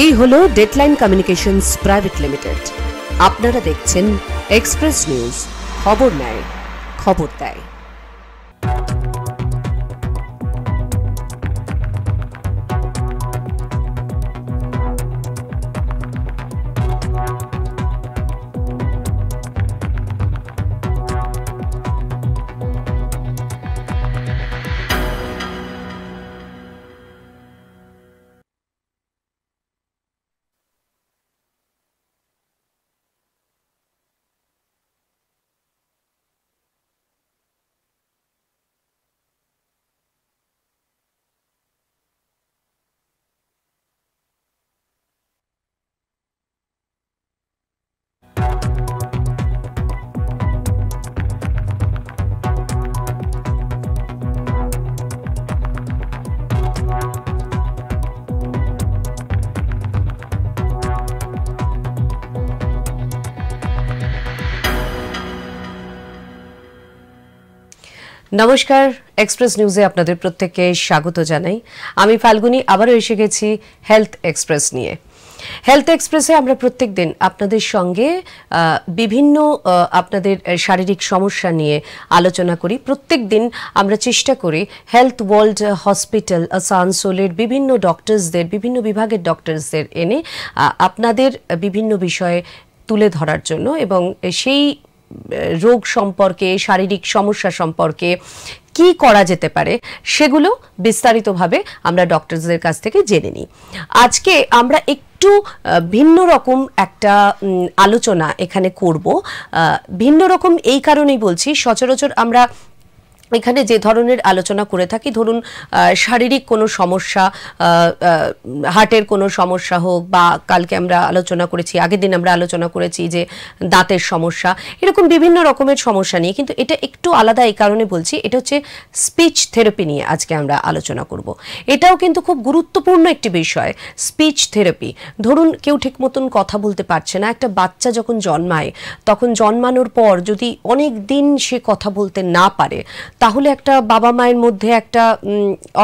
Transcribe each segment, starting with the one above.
এই হলো deadline communications private limited. আপনারা দেখছেন এক্সপ্রেস নিউজ, খবর নেয়, খবর দেয়। নমস্কার, এক্সপ্রেস নিউজে আপনাদের প্রত্যেককে স্বাগত জানাই। আমি ফাল্গুনি আবারও এসে গেছি হেলথ এক্সপ্রেস নিয়ে। হেলথ এক্সপ্রেসে আমরা প্রত্যেক দিন আপনাদের সঙ্গে বিভিন্ন আপনাদের শারীরিক সমস্যা নিয়ে আলোচনা করি। প্রত্যেক দিন আমরা চেষ্টা করি হেলথ ওয়ার্ল্ড হসপিটাল আসানসোলের বিভিন্ন ডক্টরসদের, বিভিন্ন বিভাগের ডক্টরসদের এনে আপনাদের বিভিন্ন বিষয়ে তুলে ধরার জন্য এবং সেই রোগ সম্পর্কে, শারীরিক সমস্যা সম্পর্কে কি করা যেতে পারে সেগুলো বিস্তারিতভাবে আমরা ডক্টরসদের কাছ থেকে জেনে নিই। আজকে আমরা একটু ভিন্ন রকম একটা আলোচনা এখানে করব। ভিন্ন রকম এই কারণেই বলছি, সচরাচর আমরা এখানে যে ধরনের আলোচনা করে থাকি, ধরুন শারীরিক কোনো সমস্যা, হার্টের কোনো সমস্যা হোক, বা কালকে আমরা আলোচনা করেছি, আগের দিন আমরা আলোচনা করেছি যে দাঁতের সমস্যা, এরকম বিভিন্ন রকমের সমস্যা নিয়ে। কিন্তু এটা একটু আলাদা এই কারণে বলছি, এটা হচ্ছে স্পিচ থেরাপি নিয়ে আজকে আমরা আলোচনা করব। এটাও কিন্তু খুব গুরুত্বপূর্ণ একটি বিষয়, স্পিচ থেরাপি। ধরুন কেউ ঠিক মতন কথা বলতে পারছে না, একটা বাচ্চা যখন জন্মায়, তখন জন্মানোর পর যদি অনেক দিন সে কথা বলতে না পারে, তাহলে একটা বাবা মায়ের মধ্যে একটা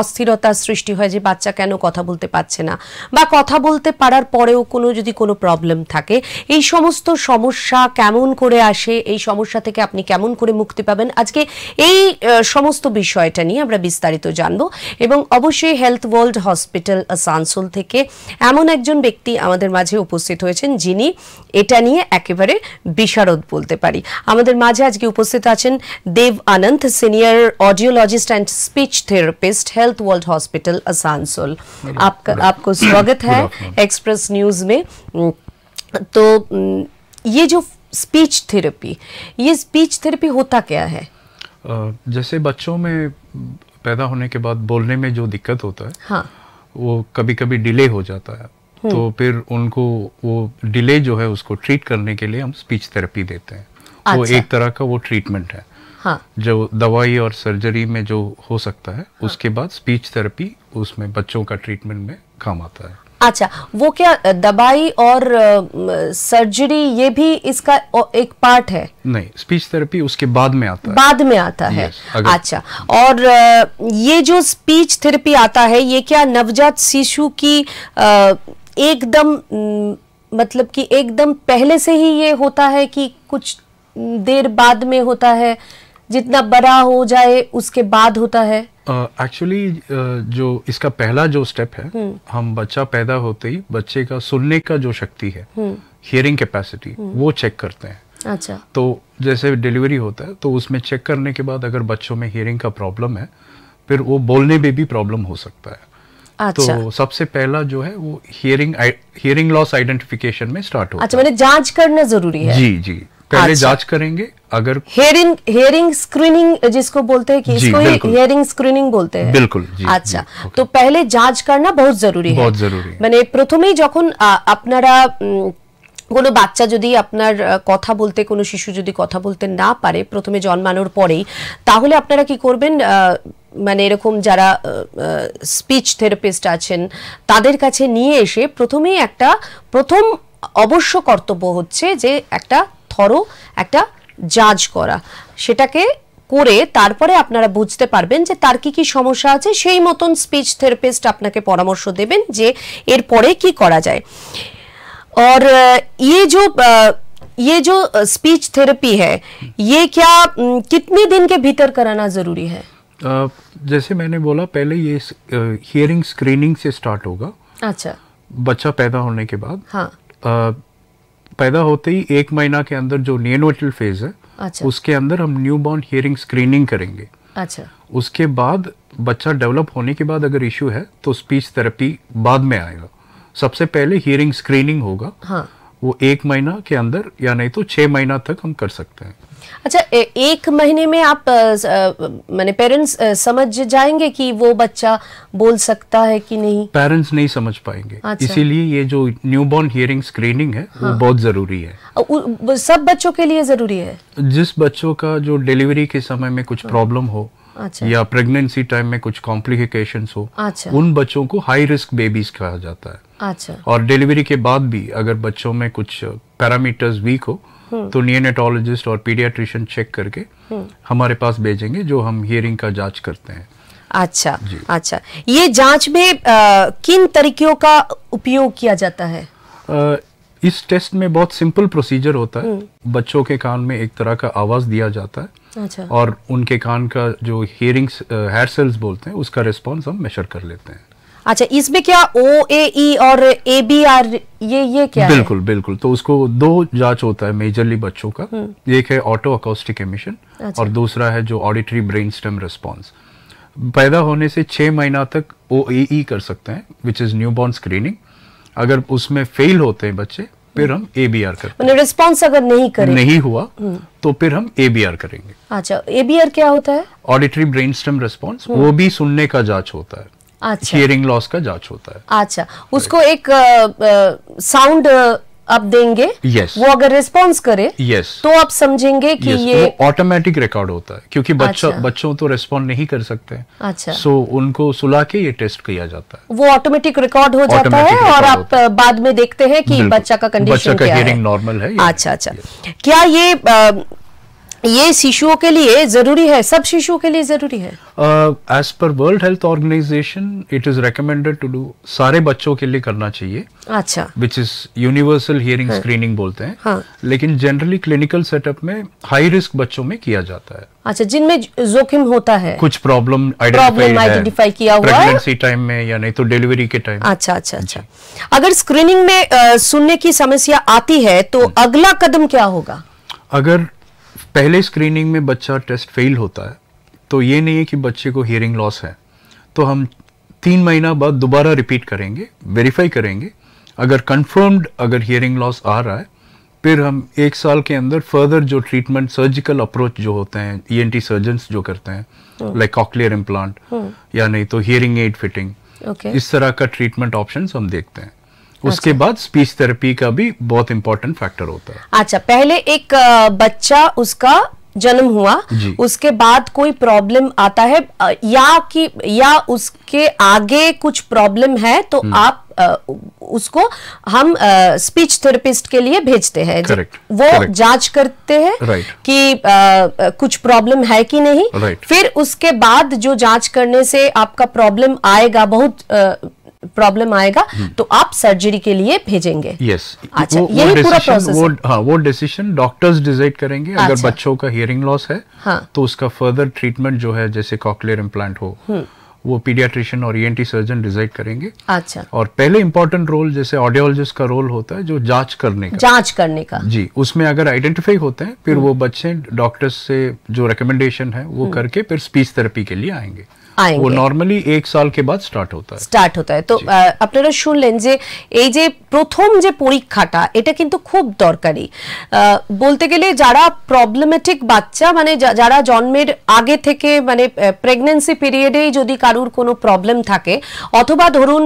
অস্থিরতার সৃষ্টি হয় যে বাচ্চা কেন কথা বলতে পারছে না, বা কথা বলতে পারার পরেও যদি কোনো প্রবলেম থাকে। এই সমস্ত সমস্যা কেমন করে আসে, এই সমস্যা থেকে আপনি কেমন করে মুক্তি পাবেন, আজকে এই সমস্ত বিষয়টা নিয়ে আমরা বিস্তারিত জানবো। এবং অবশ্যই হেলথ ওয়ার্ল্ড হসপিটাল আসানসোল থেকে এমন একজন ব্যক্তি আমাদের মাঝে উপস্থিত হয়েছেন যিনি এটা নিয়ে একেবারে বিশারদ বলতে পারি। আমাদের মাঝে আজকে উপস্থিত আছেন Dev Anand, senior audiologist and speech therapist, health world hospital Asansol. आपको स्वागत है एक्सप्रेस न्यूज में। तो ये जो स्पीच थेरेपी होता क्या है? जैसे बच्चों में पैदा होने के बाद बोलने में जो दिक्कत होता है, हाँ, वो कभी कभी डिले हो जाता है। तो फिर उनको वो डिले जो है उसको ट्रीट करने के लिए हम स्पीच थेरेपी देते हैं। वो एक तरह का वो ट्रीटमेंट है। हाँ। जो दवाई और सर्जरी में जो हो सकता है, हाँ, उसके बाद स्पीच थेरेपी उसमें बच्चों का ट्रीटमेंट में काम आता है। अच्छा, वो क्या दवाई और सर्जरी ये भी इसका एक पार्ट है? नहीं, स्पीच थेरेपी उसके बाद में आता है। बाद में आता है। अच्छा, और ये जो स्पीच थेरेपी आता है, ये क्या नवजात शिशु की एकदम मतलब कि एकदम पहले से ही ये होता है कि कुछ देर बाद में होता है, जितना बड़ा हो जाए उसके बाद होता है? एक्चुअली जो इसका पहला जो स्टेप है, हम बच्चा पैदा होते ही बच्चे का सुनने का जो शक्ति है, हियरिंग कैपेसिटी, वो चेक करते हैं। अच्छा। तो जैसे डिलीवरी होता है तो उसमें चेक करने के बाद अगर बच्चों में हियरिंग का प्रॉब्लम है, फिर वो बोलने में भी प्रॉब्लम हो सकता है। अच्छा। तो सबसे पहला जो है वो हियरिंग लॉस आइडेंटिफिकेशन में स्टार्ट होता है। अच्छा, मैंने जांच करना जरूरी है? जी जी, पहले जांच करेंगे। अगर हियरिंग स्क्रीनिंग जिसको बोलते हैं, कि इसको हियरिंग स्क्रीनिंग बोलते हैं? बिल्कुल जी। अच्छा, तो पहले जांच करना बहुत जरूरी है। बहुत जरूरी है। মানে প্রথমেই যখন আপনারা কোনো বাচ্চা যদি আপনার কথা বলতে, কোনো শিশু যদি কথা বলতে না পারে প্রথমে জন্মানোর পরেই, তাহলে আপনারা কি করবেন? মানে এরকম যারা স্পিচ থেরাপিস্ট আছেন তাদের কাছে নিয়ে এসে প্রথমেই প্রথম অবশ্য কর্তব্য হচ্ছে যে একটা থরো একটা জাজ করা, সেটাকে করে তারপরে আপনারা বুঝতে পারবেন যে তার কি কি সমস্যা আছে, সেই মতন স্পিচ থেরাপিস্ট আপনাকে পরামর্শ দেবেন যে এরপরে কি করা যায়। और ये जो स्पीच थेरेपी है, ये क्या कितने दिन के भीतर कराना जरूरी है? जैसे मैंने बोला पहले, ये हियरिंग स्क्रीनिंग से स्टार्ट होगा। अच्छा। बच्चा पैदा होने के बाद, हाँ, पैदा होते ही 1 महीना के अंदर जो नियोनेटल फेज है, अच्छा, उसके अंदर हम न्यूबॉर्न हियरिंग स्क्रीनिंग करेंगे। अच्छा। उसके बाद बच्चा डेवलप होने के बाद अगर इश्यू है तो स्पीच थेरेपी बाद में आएगा। सबसे पहले हियरिंग स्क्रीनिंग होगा, हाँ, वो 1 महीना के अंदर या नहीं तो 6 महीना तक हम कर सकते हैं। अच्छा, 1 महीने में आप माने पेरेंट्स समझ जाएंगे कि वो बच्चा बोल सकता है कि नहीं? पेरेंट्स नहीं समझ पाएंगे। अच्छा। इसीलिए ये जो न्यूबॉर्न हियरिंग स्क्रीनिंग है, हाँ, वो बहुत जरूरी है। सब बच्चों के लिए जरूरी है? जिस बच्चों का जो डिलीवरी के समय में कुछ प्रॉब्लम हो, अच्छा, या प्रेगनेंसी टाइम में कुछ कॉम्प्लिकेशंस हो, अच्छा, उन बच्चों को हाई रिस्क बेबीज कहा जाता है। अच्छा। और डिलीवरी के बाद भी अगर बच्चों में कुछ पैरामीटर्स वीक हो तो नियोनेटोलॉजिस्ट और पीडियाट्रिशियन चेक करके हमारे पास भेजेंगे, जो हम हियरिंग का जांच करते हैं। अच्छा, अच्छा। ये जांच में किन तरीकों का उपयोग किया जाता है? इस टेस्ट में बहुत सिंपल प्रोसीजर होता है। बच्चों के कान में एक तरह का आवाज दिया जाता है, अच्छा, और उनके कान का जो हियरिंग हेयर सेल्स बोलते हैं, उसका रिस्पॉन्स हम मेजर कर लेते हैं। अच्छा, इसमें क्या OAE और ABR ये क्या बिल्कुल है? बिल्कुल। तो उसको 2 जांच होता है मेजरली बच्चों का। एक है ऑटो अकॉस्टिक एमिशन, अच्छा, और दूसरा है जो ऑडिटरी ब्रेन स्टेम रिस्पॉन्स। पैदा होने से 6 महीना तक OAE कर सकते हैं, विच इज न्यूबॉर्न स्क्रीनिंग। अगर उसमें फेल होते हैं बच्चे, फिर हम ABR करते हैं। रिस्पॉन्स अगर नहीं हुआ तो फिर हम ABR करेंगे। अच्छा, ABR क्या होता है? ऑडिटरी ब्रेन स्टेम रिस्पॉन्स, वो भी सुनने का जांच होता है। अच्छा। हियरिंग लॉस का जांच होता है। अच्छा, उसको एक साउंड आप देंगे, yes, वो अगर रिस्पॉन्स करे, yes, तो आप समझेंगे कि yes, ये ऑटोमेटिक रिकॉर्ड होता है, क्योंकि बच्चों तो रिस्पॉन्ड नहीं कर सकते। अच्छा। सो उनको सुला के ये टेस्ट किया जाता है, वो ऑटोमेटिक रिकॉर्ड हो जाता है, और आप बाद में देखते हैं कि बच्चा का कंडीशन क्या है, हियरिंग नॉर्मल है। अच्छा, अच्छा। क्या ये शिशुओं के लिए जरूरी है? सब शिशुओं के लिए जरूरी है? As per world health organisation it is recommended to do, सारे बच्चों के लिए करना चाहिए। अच्छा। Which is universal hearing screening बोलते हैं। हाँ। लेकिन जनरली क्लिनिकल सेटअप में हाई रिस्क बच्चों में किया जाता है। अच्छा, जिनमें जोखिम होता है, कुछ प्रॉब्लम आइडेंटिफाई किया हुआ है प्रेगनेंसी टाइम में या नहीं तो डिलीवरी के टाइम। अच्छा, अच्छा, अच्छा। अगर स्क्रीनिंग में सुनने की समस्या आती है तो अगला कदम क्या होगा? अगर पहले स्क्रीनिंग में बच्चा टेस्ट फेल होता है तो ये नहीं है कि बच्चे को हियरिंग लॉस है, तो हम 3 महीना बाद दोबारा रिपीट करेंगे, वेरीफाई करेंगे। अगर कंफर्म्ड अगर हियरिंग लॉस आ रहा है, फिर हम 1 साल के अंदर फर्दर जो ट्रीटमेंट सर्जिकल अप्रोच जो होते हैं ENT सर्जन्स जो करते हैं, लाइक कॉक्लियर इम्प्लांट या नहीं तो हियरिंग एड फिटिंग, इस तरह का ट्रीटमेंट ऑप्शंस हम देखते हैं। उसके बाद स्पीच थेरेपी का भी बहुत इंपॉर्टेंट फैक्टर होता है। अच्छा, पहले एक बच्चा उसका जन्म हुआ, उसके बाद कोई प्रॉब्लम आता है या उसके आगे कुछ प्रॉब्लम है तो आप उसको हम स्पीच थेरेपिस्ट के लिए भेजते हैं। वो जांच करते हैं कि कुछ प्रॉब्लम है कि नहीं। फिर उसके बाद जो जांच करने से आपका प्रॉब्लम आएगा, बहुत प्रॉब्लम आएगा, तो आप सर्जरी के लिए भेजेंगे। यस। अच्छा, यही पूरा प्रोसेस है। हाँ, वो डिसीजन डॉक्टर्स डिसाइड करेंगे। अगर बच्चों का हियरिंग लॉस है, हाँ, तो उसका फर्दर ट्रीटमेंट जो है, जैसे कॉक्लियर इम्प्लांट हो, वो पीडियाट्रिशियन और ENT सर्जन डिसाइड करेंगे। अच्छा। और पहले इंपॉर्टेंट रोल जैसे ऑडियोलॉजिस्ट का रोल होता है, जो जांच करने का जी, उसमें अगर आइडेंटिफाई होते हैं, फिर वो बच्चे डॉक्टर्स से जो रिकमेंडेशन है वो करके फिर स्पीच थेरेपी के लिए आएंगे। वो नॉर्मली 1 साल के बाद स्टार्ट होता है। तो আপনারা শুনলেন যে এই যে প্রথম যে পরীক্ষাটা, এটা কিন্তু খুব দরকারি। বলতে গেলে যারা প্রবলেমেটিক বাচ্চা, মানে যারা জন্মের আগে থেকে মানে প্রেগন্যান্সি পিরিয়ডেই যদি কারুর কোনো প্রবলেম থাকে, অথবা ধরুন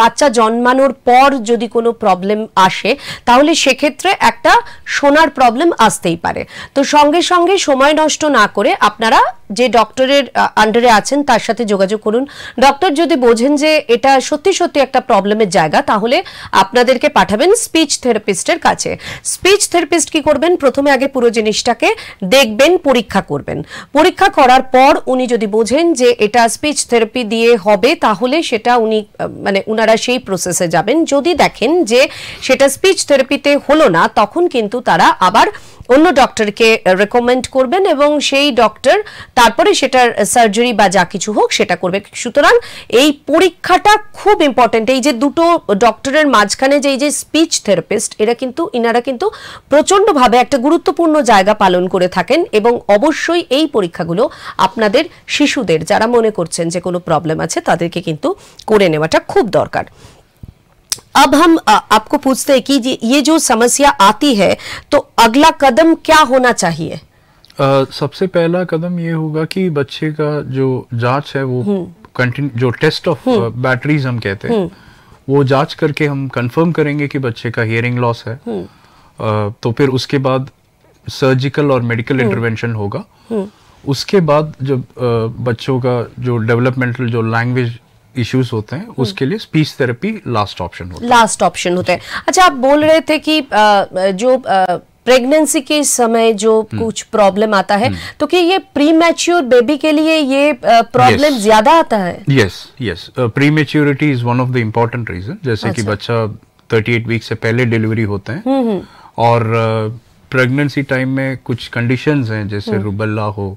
বাচ্চা জন্মানোর পর যদি কোনো প্রবলেম আসে, তাহলে সেক্ষেত্রে একটা শোনার প্রবলেম আসতেই পারে। তো সঙ্গে সঙ্গে সময় নষ্ট না করে আপনারা যে ডক্টরের আন্ডারে আছেন তার সাথে যোগাযোগ করুন। ডক্টর যদি বোঝেন যে এটা সত্যি সত্যি একটা প্রবলেমের জায়গা, তাহলে আপনাদেরকে পাঠাবেন স্পিচ থেরাপিস্টের কাছে। স্পিচ থেরাপিস্ট কি করবেন, প্রথমে আগে পুরো জিনিসটাকে দেখবেন, পরীক্ষা করবেন। পরীক্ষা করার পর উনি যদি বোঝেন যে এটা স্পিচ থেরাপি দিয়ে হবে, তাহলে সেটা উনি মানে উনারা সেই প্রসেসে যাবেন। যদি দেখেন যে সেটা স্পিচ থেরাপিতে হলো না, তখন কিন্তু তারা আবার অন্য ডক্টরকে রেকমেন্ড করবেন এবং সেই ডক্টর তারপরে সেটার সার্জারি বা যা কিছু হোক সেটা করবে। সুতরাং এই পরীক্ষাটা খুব ইম্পর্টেন্ট। এই যে দুটো ডক্টরের মাঝখানে যে এই যে স্পিচ থেরাপিস্ট, ইনারা কিন্তু প্রচন্ডভাবে একটা গুরুত্বপূর্ণ জায়গা পালন করে থাকেন এবং অবশ্যই এই পরীক্ষাগুলো আপনাদের শিশুদের যারা মনে করছেন যে কোনো প্রবলেম আছে তাদেরকে কিন্তু করে নেওয়াটা খুব দরকার। अब हम आपको पूछते हैं कि ये जो समस्या आती है तो अगला कदम क्या होना चाहिए? सबसे पहला कदम ये होगा कि बच्चे का जो जांच है वो जो टेस्ट ऑफ बैटरीज हम कहते हैं, वो जांच करके हम कंफर्म करेंगे कि बच्चे का हियरिंग लॉस है। तो फिर उसके बाद सर्जिकल और मेडिकल इंटरवेंशन होगा। उसके बाद जब बच्चों का जो डेवलपमेंटल जो लैंग्वेज इश्यूज होते हैं उसके लिए स्पीच थेरेपी लास्ट ऑप्शन होता है। अच्छा, आप बोल रहे थे कि जो प्रेगनेंसी के समय जो कुछ प्रॉब्लम आता है, तो कि ये प्री मैच्योर बेबी के लिए ये प्रॉब्लम ज्यादा आता है? Yes, prematurity is one of the important reason. जैसे कि बच्चा 38 वीक से पहले डिलीवरी होते हैं और प्रेगनेंसी टाइम में कुछ कंडीशंस हैं जैसे रुबेला हो,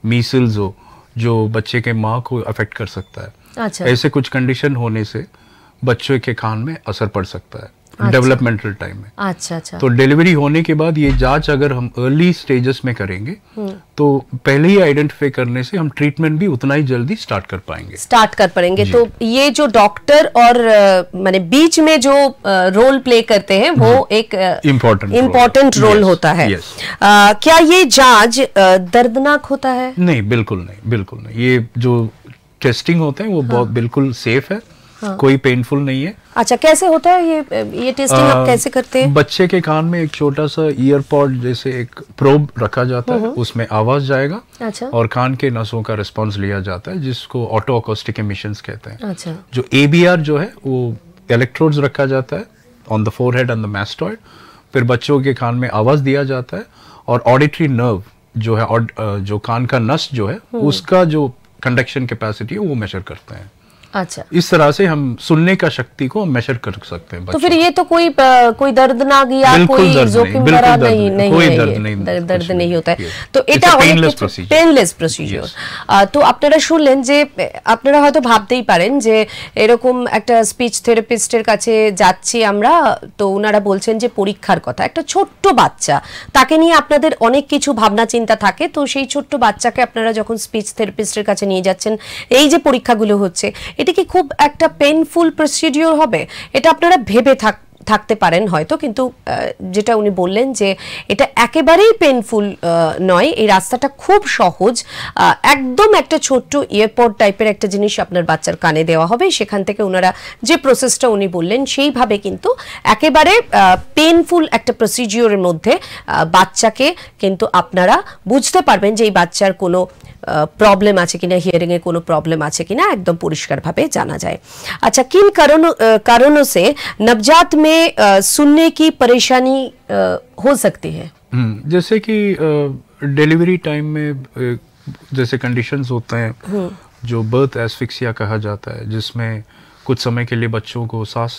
मीसल्स हो, जो बच्चे के माँ को अफेक्ट कर सकता है। अच्छा। ऐसे कुछ कंडीशन होने से बच्चों के कान में असर पड़ सकता है। अच्छा। डेवलपमेंटल टाइम में। अच्छा। तो डिलीवरी होने के बाद ये जांच अगर हम अर्ली स्टेजेस में करेंगे तो पहले ही आइडेंटिफाई करने से हम ट्रीटमेंट भी उतना ही जल्दी स्टार्ट कर पाएंगे। तो ये जो डॉक्टर और माने बीच में जो रोल प्ले करते हैं वो एक इम्पोर्टेंट रोल होता है। क्या ये जांच दर्दनाक होता है? नहीं, बिल्कुल नहीं। ये जो टेस्टिंग होते हैं वो बहुत बिल्कुल सेफ है। कोई पेनफुल नहीं है। अच्छा, कैसे होता है ये टेस्टिंग? आप कैसे करते हैं? बच्चे के कान में एक छोटा सा ईयरपॉड जैसे एक प्रोब रखा जाता है, उसमें आवाज जाएगा। अच्छा। और कान के नसों का रिस्पांस लिया जाता है जिसको ऑटो अकॉस्टिक एमिशंस कहते हैं। अच्छा। जो ABR जो है वो इलेक्ट्रोड्स रखा जाता है on the forehead and the mastoid. फिर बच्चों के कान में आवाज दिया जाता है और ऑडिटरी नर्व जो है जो कान का नस जो है उसका जो कंडक्शन कैपेसिटी है वो मेजर करते हैं। अच्छा, इस तरह से हम सुनने का शक्ति को मेजर कर सकते हैं। तो फिर ये तो कोई दर्दनाक या कोई जोखिम भरा नहीं दर्द नहीं होता है। तो এটা পেইনলেস প্রসিডিওর। তো আপনারা শুনলেন যে আপনারা হয়তো ভাবতেই পারেন যে এরকম একটা স্পিচ থেরাপিস্টের কাছে যাচ্ছি আমরা, তো ওনারা বলছেন যে পরীক্ষার কথা। একটা ছোট্ট বাচ্চা, তাকে নিয়ে আপনাদের অনেক কিছু ভাবনা চিন্তা থাকে। তো সেই ছোট্ট বাচ্চাকে আপনারা যখন স্পিচ থেরাপিস্টের কাছে নিয়ে যাচ্ছেন, এই যে পরীক্ষাগুলো হচ্ছে, এটা কি খুব একটা পেইনফুল প্রসিডিওর হবে? এটা আপনারা ভেবে থাকতে পারেন হয়তো, কিন্তু যেটা উনি বললেন যে এটা একেবারেই পেইনফুল নয়। এই রাস্তাটা খুব সহজ। একদম একটা ছোট্ট এয়ারপড টাইপের একটা জিনিস আপনার বাচ্চার কানে দেওয়া হবে। সেখান থেকে ওনারা যে প্রসেসটা উনি বললেন সেইভাবে কিন্তু একেবারে পেইনফুল একটা প্রসিডিওরের মধ্যে বাচ্চাকে কিন্তু আপনারা বুঝতে পারবেন যে এই বাচ্চার কোনো प्रॉब्लम আছে কিনা, हियरिंग এ কোনো প্রবলেম আছে কিনা একদম পরিষ্কারভাবে জানা যায়। अच्छा, किन कारणों से नवजात में सुनने की परेशानी हो सकती है? जैसे कि डिलीवरी टाइम में जैसे कंडीशंस होते हैं जो बर्थ एस्फिक्सिया कहा जाता है, जिसमें कुछ समय के लिए बच्चों को सांस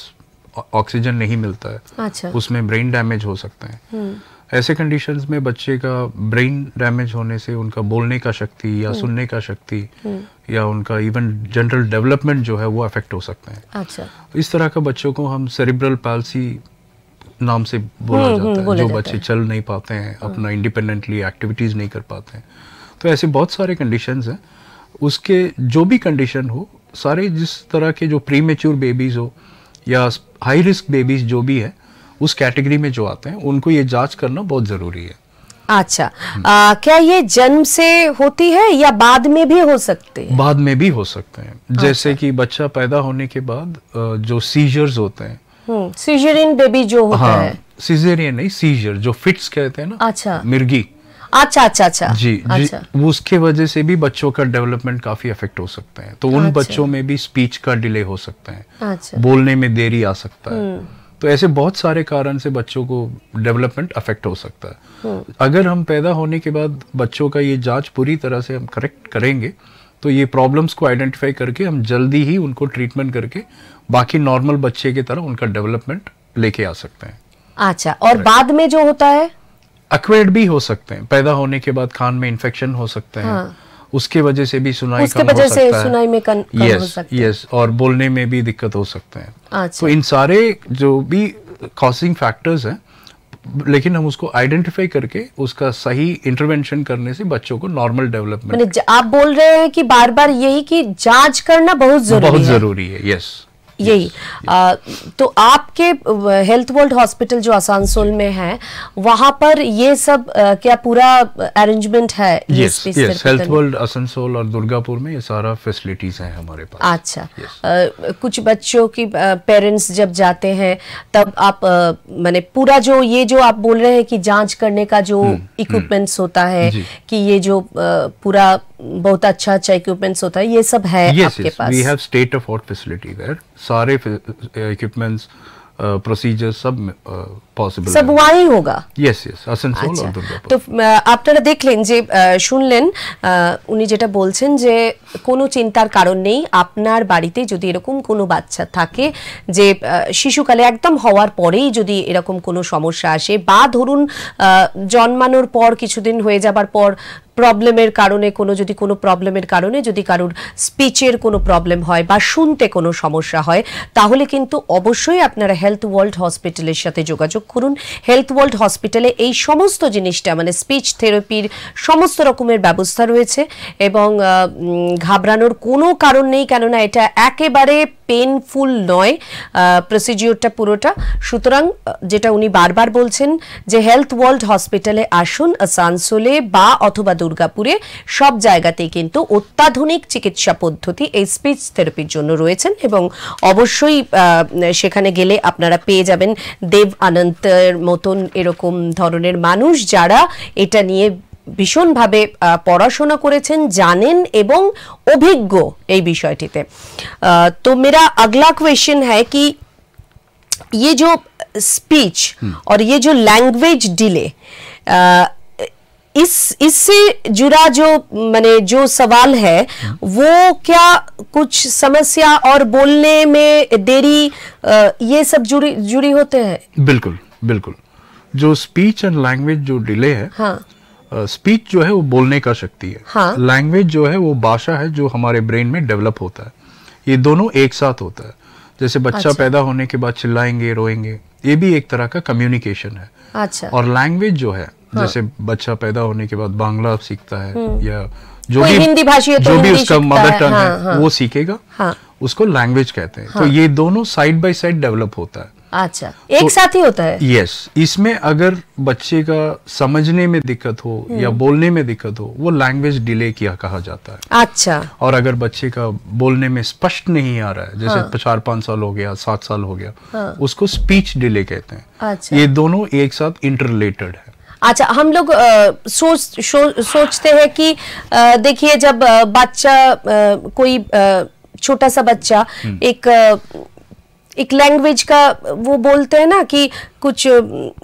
ऑक्सीजन नहीं मिलता है। अच्छा। उसमें ब्रेन डैमेज हो सकते हैं। ऐसे कंडीशंस में बच्चे का ब्रेन डैमेज होने से उनका बोलने का शक्ति या सुनने का शक्ति या उनका इवन जनरल डेवलपमेंट जो है वो अफेक्ट हो सकते हैं। अच्छा। इस तरह का बच्चों को हम सेरिब्रल पैल्सी नाम से बोला जाता है, जो बच्चे चल नहीं पाते हैं, अपना इंडिपेंडेंटली एक्टिविटीज नहीं कर पाते हैं। तो ऐसे बहुत सारे कंडीशंस हैं। उसके जो भी कंडीशन हो, सारे जिस तरह के जो प्री मैच्योर बेबीज हो या हाई रिस्क बेबीज जो भी है उस कैटेगरी में जो आते हैं, उनको ये जांच करना बहुत जरूरी है। अच्छा, क्या ये जन्म से होती है या बाद में भी हो सकते हैं? बाद में भी हो सकते हैं। जैसे कि बच्चा पैदा होने के बाद जो सीजर्स होते हैं, सीजरियन बेबी जो होता है, सीजरियन नहीं, सीजर जो फिट्स कहते हैं ना। अच्छा। मिर्गी, अच्छा अच्छा अच्छा जी अच्छा। वो उसके वजह से भी बच्चों का डेवलपमेंट काफी अफेक्ट हो सकते हैं। तो उन बच्चों में भी स्पीच का डिले हो सकता है, अच्छा। बोलने में देरी आ सकता है। तो ऐसे बहुत सारे कारण से बच्चों को डेवलपमेंट अफेक्ट हो सकता है। अगर हम पैदा होने के बाद बच्चों का ये जांच पूरी तरह से हम करेक्ट करेंगे तो ये प्रॉब्लम्स को आइडेंटिफाई करके हम जल्दी ही उनको ट्रीटमेंट करके बाकी नॉर्मल बच्चे की तरह उनका डेवलपमेंट लेके आ सकते हैं। अच्छा, और बाद में जो होता है एक्वायर्ड भी हो सकते हैं। पैदा होने के बाद कान में इन्फेक्शन हो सकते हैं। हाँ। उसके वजह से भी सुनाई कम हो सकता है। सुनाई में कम हो सकता है। यस, और बोलने में भी दिक्कत हो सकते हैं। अच्छा। तो इन सारे जो भी कॉजिंग फैक्टर्स हैं, लेकिन हम उसको आइडेंटिफाई करके उसका सही इंटरवेंशन करने से बच्चों को नॉर्मल डेवलपमेंट। आप बोल रहे हैं कि बार बार यही कि जांच करना बहुत जरूरी है। यस, यही। तो आपके हेल्थ वर्ल्ड हॉस्पिटल जो आसानसोल में है, वहां पर ये सब क्या पूरा अरेंजमेंट है? यस, हेल्थ वर्ल्ड आसनसोल और दुर्गापुर में ये सारा फैसिलिटीज हैं हमारे पास। अच्छा। कुछ बच्चों की पेरेंट्स जब जाते हैं तब आप माने पूरा जो आप बोल रहे हैं कि जांच करने का जो इक्विपमेंट्स होता है, कि ये जो पूरा बहुत अच्छा इक्विपमेंट्स होता है, ये सब है आपके पास? We have state of art facility there. सारे इक्विपमेंट्स, प्रोसीजर सब পসিবল, सब वहीं होगा। यस আসানসোল আর দুর্গাপুর। তো আপনারা দেখলেন যে শুনলেন উনি যেটা বলছেন যে কোনো চিন্তার কারণ নেই। আপনার বাড়িতে যদি এরকম কোনো বাচ্চা থাকে যে শিশুকালে একদম হওয়ার পরেই যদি এরকম কোনো সমস্যা আসে, বা ধরুন জন্মানোর পর কিছুদিন হয়ে যাবার পর প্রবলেমের কারণে কোনো প্রবলেমের কারণে যদি কারোর স্পিচের কোনো প্রবলেম হয় বা শুনতে কোনো সমস্যা হয়, তাহলে কিন্তু অবশ্যই আপনারা হেলথ ওয়ার্ল্ড হসপিটালের সাথে যোগাযোগ করুন। হেলথ ওয়ার্ল্ড হসপিটালে এই সমস্ত জিনিসটা মানে স্পিচ থেরাপির সমস্ত রকমের ব্যবস্থা রয়েছে এবং ঘাবড়ানোর কোনো কারণ নেই, কেননা এটা একেবারে পেনফুল নয় প্রসিডিওরটা পুরোটা। সুতরাং যেটা উনি বারবার বলছেন যে হেলথ ওয়ার্ল্ড হসপিটালে আসুন, আসানসোলে বা অথবা দুর্গাপুরে সব জায়গাতেই কিন্তু অত্যাধুনিক চিকিৎসা পদ্ধতি এই স্পিচ থেরাপির জন্য রয়েছেন এবং অবশ্যই সেখানে গেলে আপনারা পেয়ে যাবেন দেব আনন্তের মতন এরকম ধরনের মানুষ যারা এটা নিয়ে ভীষণভাবে পড়াশোনা করেছেন, জানেন এবং অভিজ্ঞ এই বিষয়টিতে। तो मेरा अगला क्वेश्चन है कि ये जो स्पीच और ये जो लैंग्वेज डिले, इससे जुड़ा जो माने जो सवाल है वो क्या कुछ समस्या और बोलने में देरी ये सब जुड़ी होते हैं? बिल्कुल बिल्कुल। जो स्पीच एंड लैंग्वेज जो डिले है, हाँ, स्पीच जो है वो बोलने का शक्ति है, हाँ, लैंग्वेज जो है वो भाषा है जो हमारे ब्रेन में डेवलप होता है। ये दोनों एक साथ होता है। जैसे बच्चा पैदा होने के बाद चिल्लाएंगे, रोएंगे, ये भी एक तरह का कम्युनिकेशन है। अच्छा। और लैंग्वेज जो है, हाँ, जैसे बच्चा पैदा होने के बाद बांग्ला सीखता है या जो भी हिंदी भाषी है, जो भी उसका मदर टंग है, हाँ, वो सीखेगा, हाँ, उसको लैंग्वेज कहते हैं। हाँ। तो ये दोनों साइड बाय साइड डेवलप होता है। अच्छा, एक साथ ही होता है? यस। इसमें अगर बच्चे का समझने में दिक्कत हो या बोलने में दिक्कत हो, वो लैंग्वेज डिले किया कहा जाता है। अच्छा। और अगर बच्चे का बोलने में स्पष्ट नहीं आ रहा है, जैसे 4-5 साल हो गया, 7 साल हो गया, हाँ, उसको स्पीच डिले कहते हैं। अच्छा। ये दोनों एक साथ इंटररिलेटेड है। अच्छा, हम लोग सोचते हैं कि देखिए जब बच्चा कोई छोटा सा बच्चा एक लैंग्वेज का वो बोलते हैं ना कि कुछ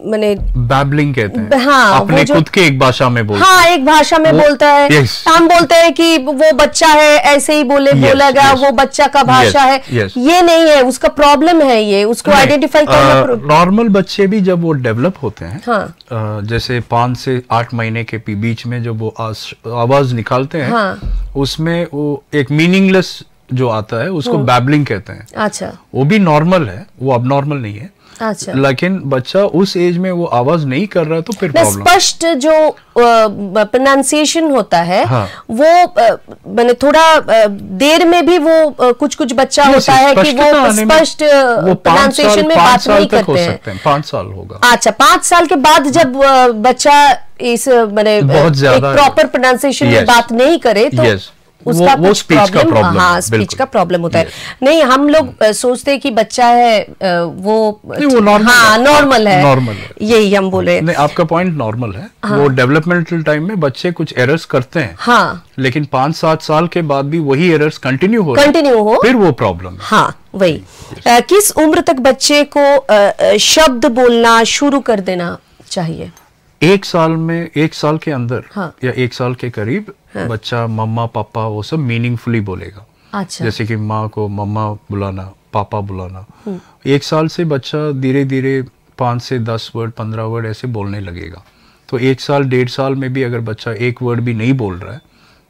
माने बैबलिंग कहते हैं, हाँ, अपने खुद के एक भाषा में बोलता है, हाँ, एक भाषा में बोलता है। हम बोलते हैं कि वो बच्चा है ऐसे ही बोलेगा, वो बच्चा का भाषा है, ये नहीं है, उसका प्रॉब्लम है, ये उसको आइडेंटिफाई करना। नॉर्मल बच्चे भी जब वो डेवलप होते हैं, हाँ, जैसे 5 से 8 महीने के बीच में जब वो आवाज निकालते हैं, हाँ, उसमें वो एक मीनिंगलेस जो आता है उसको बैबलिंग कहते हैं। अच्छा। वो भी नॉर्मल है, वो अबनॉर्मल नहीं है। अच्छा। लेकिन बच्चा उस एज में वो आवाज नहीं कर रहा तो फिर प्रॉब्लम। स्पष्ट जो प्रोनाउंसिएशन होता है, हाँ, वो मैंने थोड़ा देर में भी वो कुछ बच्चा होता है कि वो स्पष्ट प्रोनाउंसिएशन में बात नहीं करते हैं। 5 साल होगा। अच्छा, 5 साल के बाद जब बच्चा इस मैंने प्रॉपर प्रोनाउंसिएशन में बात नहीं करे तो उसका वो स्पीच का प्रॉब्लम, हाँ स्पीच का प्रॉब्लम होता है। नहीं हम लोग सोचते हैं कि बच्चा है वो नॉर्मल है, यही हम बोले। नहीं, आपका पॉइंट नॉर्मल है। वो डेवलपमेंटल टाइम में बच्चे कुछ एरर्स करते हैं, हाँ, लेकिन 5-7 साल के बाद भी वही एरर्स कंटिन्यू हो फिर वो प्रॉब्लम है। हाँ वही। किस उम्र तक बच्चे को शब्द बोलना शुरू कर देना चाहिए? 1 साल के अंदर, हाँ, या 1 साल के करीब, हाँ, बच्चा मम्मा पापा वो सब मीनिंगफुली बोलेगा। अच्छा। जैसे कि माँ को मम्मा बुलाना, पापा बुलाना। 1 साल से बच्चा धीरे धीरे 5 से 10 वर्ड 15 वर्ड ऐसे बोलने लगेगा। तो 1 साल 1.5 साल में भी अगर बच्चा 1 वर्ड भी नहीं बोल रहा है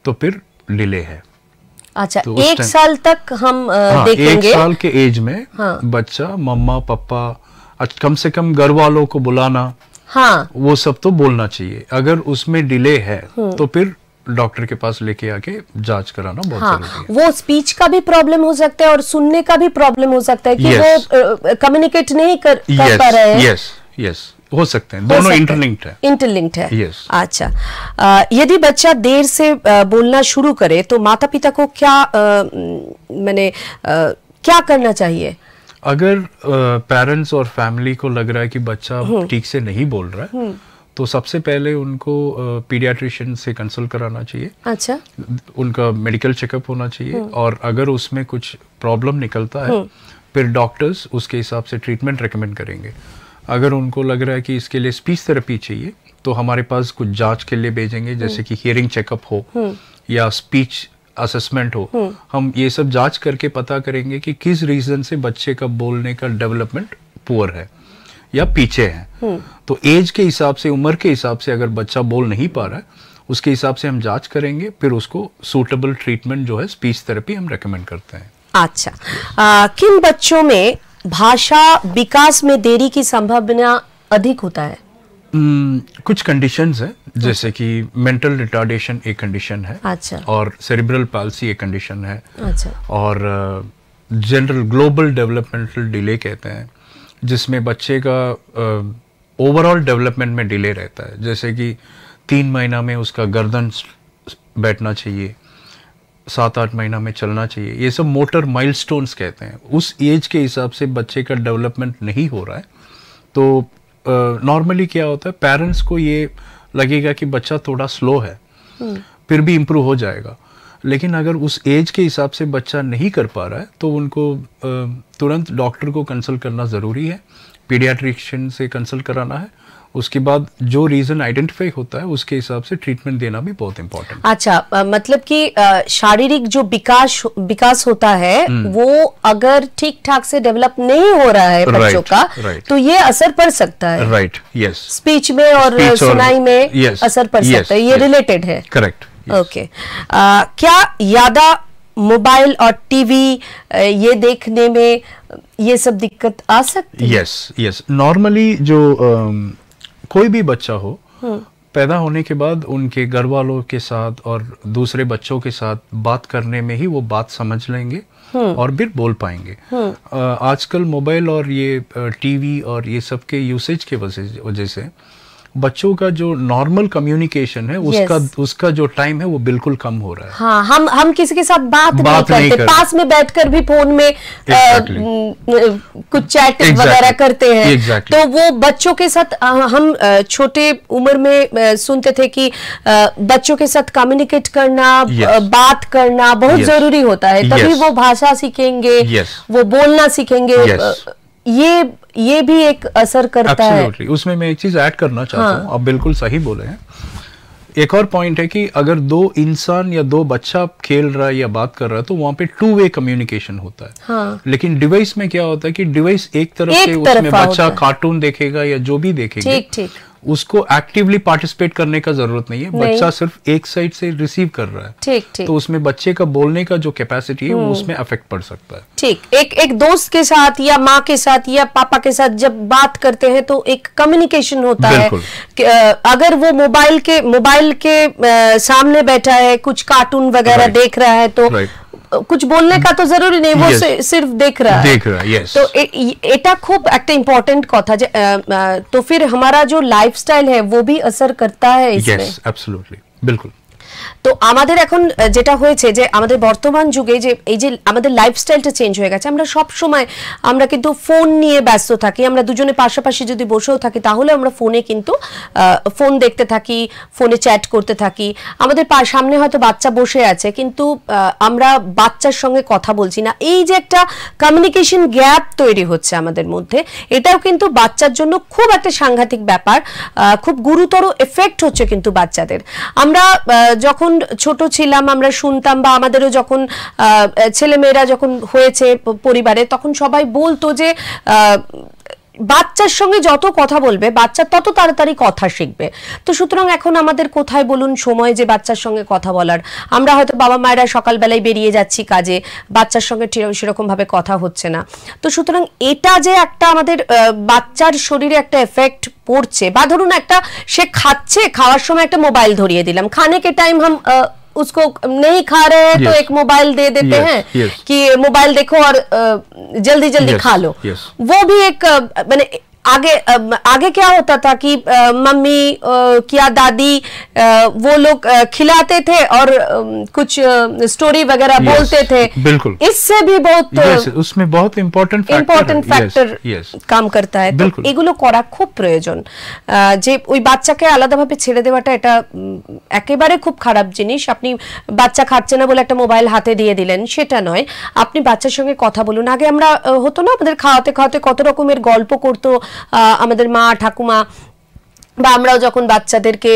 तो फिर डिले है। अच्छा, तो 1 साल तक हम देखेंगे। 1 साल के एज में, हाँ, बच्चा मम्मा पापा, कम से कम घर वालों को बुलाना, हाँ, वो सब तो बोलना चाहिए। अगर उसमें डिले है तो फिर डॉक्टर के पास लेके आके जांच कराना बहुत जरूरी है। वो स्पीच का भी प्रॉब्लम हो सकता है और सुनने का भी प्रॉब्लम हो सकता है कि वो कम्युनिकेट नहीं कर पा रहे हैं। यस, हो सकते हैं, दोनों इंटरलिंक्ड है। yes. अच्छा, यदि बच्चा देर से बोलना शुरू करे तो माता पिता को क्या करना चाहिए? अगर पेरेंट्स और फैमिली को लग रहा है कि बच्चा ठीक से नहीं बोल रहा है तो सबसे पहले उनको पीडियाट्रिशियन से कंसल्ट कराना चाहिए। अच्छा, उनका मेडिकल चेकअप होना चाहिए, और अगर उसमें कुछ प्रॉब्लम निकलता है फिर डॉक्टर्स उसके हिसाब से ट्रीटमेंट रेकमेंड करेंगे। अगर उनको लग रहा है कि इसके लिए स्पीच थेरेपी चाहिए तो हमारे पास कुछ जांच के लिए भेजेंगे, जैसे कि हियरिंग चेकअप हो या स्पीच असेसमेंट हो। हम ये सब जांच करके पता करेंगे कि किस रीजन से बच्चे का बोलने का डेवलपमेंट पुअर है या पीछे है। तो एज के हिसाब से, उम्र के हिसाब से अगर बच्चा बोल नहीं पा रहा है उसके हिसाब से हम जांच करेंगे, फिर उसको सूटेबल ट्रीटमेंट जो है स्पीच थेरेपी हम रेकमेंड करते हैं। अच्छा, किन बच्चों में भाषा विकास में देरी की संभावना अधिक होता है? कुछ कंडीशंस है, जैसे कि मेंटल रिटार्डेशन एक कंडीशन है। अच्छा। और सेरिब्रल पाल्सी एक कंडीशन है। अच्छा। और जनरल ग्लोबल डेवलपमेंटल डिले कहते हैं, जिसमें बच्चे का ओवरऑल डेवलपमेंट में डिले रहता है। जैसे कि 3 महीना में उसका गर्दन बैठना चाहिए, 7-8 महीना में चलना चाहिए, ये सब मोटर माइलस्टोन्स कहते हैं। उस एज के हिसाब से बच्चे का डेवलपमेंट नहीं हो रहा है तो नॉर्मली क्या होता है, पेरेंट्स को ये लगेगा कि बच्चा थोड़ा स्लो है, फिर भी इम्प्रूव हो जाएगा। लेकिन अगर उस एज के हिसाब से बच्चा नहीं कर पा रहा है तो उनको तुरंत डॉक्टर को कंसल्ट करना ज़रूरी है, पीडियाट्रिशियन से कंसल्ट कराना है। उसके बाद जो रीजन आइडेंटिफाई होता है उसके हिसाब से ट्रीटमेंट देना भी बहुत इंपॉर्टेंट। अच्छा, मतलब कि शारीरिक जो विकास होता है वो अगर ठीक ठाक से डेवलप नहीं हो रहा है बच्चों का तो ये असर पड़ सकता है। Right, yes. स्पीच में और सुनाई में असर पड़ सकता है, ये रिलेटेड है। करेक्ट। ओके, क्या ज्यादा मोबाइल और टीवी ये देखने में ये सब दिक्कत आ सकती है? यस। नॉर्मली जो कोई भी बच्चा हो, पैदा होने के बाद उनके घर वालों के साथ और दूसरे बच्चों के साथ बात करने में ही वो बात समझ लेंगे और फिर बोल पाएंगे। आजकल मोबाइल और ये टीवी और ये सब के यूसेज के वजह से बच्चों का जो नॉर्मल कम्युनिकेशन है उसका जो टाइम है वो बिल्कुल कम हो रहा है। हाँ, हम किसी के साथ बात नहीं करते, पास में बैठकर भी फोन में कुछ चैट वगैरह करते हैं। तो वो बच्चों के साथ हम छोटे उम्र में सुनते थे कि बच्चों के साथ कम्युनिकेट करना, बात करना बहुत जरूरी होता है, तभी वो भाषा सीखेंगे, वो बोलना सीखेंगे। ये भी एक असर करता है। उसमें मैं एक चीज ऐड करना चाहता हूँ, आप बिल्कुल सही बोले हैं। एक और पॉइंट है कि अगर 2 इंसान या 2 बच्चा खेल रहा है या बात कर रहा है तो वहां पे 2 वे कम्युनिकेशन होता है। हाँ। लेकिन डिवाइस में क्या होता है कि डिवाइस एक तरफ से उसमें बच्चा कार्टून देखेगा या जो भी देखेगा, ठीक। उसको एक्टिवली पार्टिसिपेट करने का जरूरत नहीं है, बच्चा सिर्फ एक साइड से रिसीव कर रहा है। ठीक। तो उसमें बच्चे का बोलने का जो कैपेसिटी है वो उसमें अफेक्ट पड़ सकता है। ठीक, एक दोस्त के साथ या माँ के साथ या पापा के साथ जब बात करते हैं तो एक कम्युनिकेशन होता है। अगर वो मोबाइल के सामने बैठा है, कुछ कार्टून वगैरह देख रहा है तो कुछ बोलने का तो जरूरी नहीं, वो सिर्फ देख रहा है। तो এটা খুব একটা इम्पोर्टेंट কথা। तो फिर हमारा जो लाइफस्टाइल है वो भी असर करता है इसमें। एब्सोल्युटली, बिल्कुल। তো আমাদের এখন যেটা হয়েছে যে আমাদের বর্তমান যুগে যে এই যে আমাদের লাইফস্টাইলটা চেঞ্জ হয়ে গেছে, আমরা সব সময় আমরা কিন্তু ফোন নিয়ে ব্যস্ত থাকি। আমরা দুজনে পাশাপাশি যদি বসেও থাকি তাহলে আমরা ফোনে কিন্তু ফোন দেখতে থাকি, ফোনে চ্যাট করতে থাকি। আমাদের সামনে হয়তো বাচ্চা বসে আছে কিন্তু আমরা বাচ্চার সঙ্গে কথা বলছি না। এই যে একটা কমিউনিকেশন গ্যাপ তৈরি হচ্ছে আমাদের মধ্যে, এটাও কিন্তু বাচ্চার জন্য খুব একটা সাংঘাতিক ব্যাপার, খুব গুরুতর এফেক্ট হচ্ছে কিন্তু বাচ্চাদের। আমরা যখন ছোট ছিলাম আমরা শুনতাম, বা আমাদেরও যখন ছেলেমেয়েরা যখন হয়েছে পরিবারে, তখন সবাই বলতো যে বাচ্চার সঙ্গে যত কথা বলবে বাচ্চা তত তাড়াতাড়ি কথা শিখবে। তো সুতরাং এখন আমাদের কোথায় বলুন সময় যে বাচ্চার সঙ্গে কথা বলার? আমরা হয়তো বাবা মায়েরা সকালবেলায় বেরিয়ে যাচ্ছি কাজে, বাচ্চার সঙ্গে সেরকম ভাবে কথা হচ্ছে না। তো সুতরাং এটা যে একটা আমাদের বাচ্চার শরীরে একটা এফেক্ট পড়ছে, বা ধরুন একটা সে খাচ্ছে, খাওয়ার সময় একটা মোবাইল ধরিয়ে দিলাম, खाने के टाइम हम उसको नहीं खा रहे हैं तो एक मोबाइल दे देते हैं कि मोबाइल देखो और जल्दी जल्दी खा लो। वो भी एक मैंने आगे क्या होता था कि मम्मी या दादी वो लोग खिलाते थे और कुछ स्टोरी वगैरह बोलते थे। बिल्कुल, इससे भी बहुत उसमें बहुत इम्पोर्टेंट फैक्टर काम करता है। तो এগুলো করা খুব প্রয়োজন। যে ওই বাচ্চাকে আলাদাভাবে ছেড়ে দেওয়াটা এটা একেবারে খুব খারাপ জিনিস। আপনি বাচ্চা খাচ্ছে না বলে একটা মোবাইল হাতে দিয়ে দিলেন, সেটা নয়। আপনি বাচ্চার সঙ্গে কথা বলুন। আগে আমরা হতো না, আমাদের খাওয়াতে খাওয়াতে কত রকমের গল্প করতো আমাদের মা ঠাকুমা, বা আমরাও যখন বাচ্চাদেরকে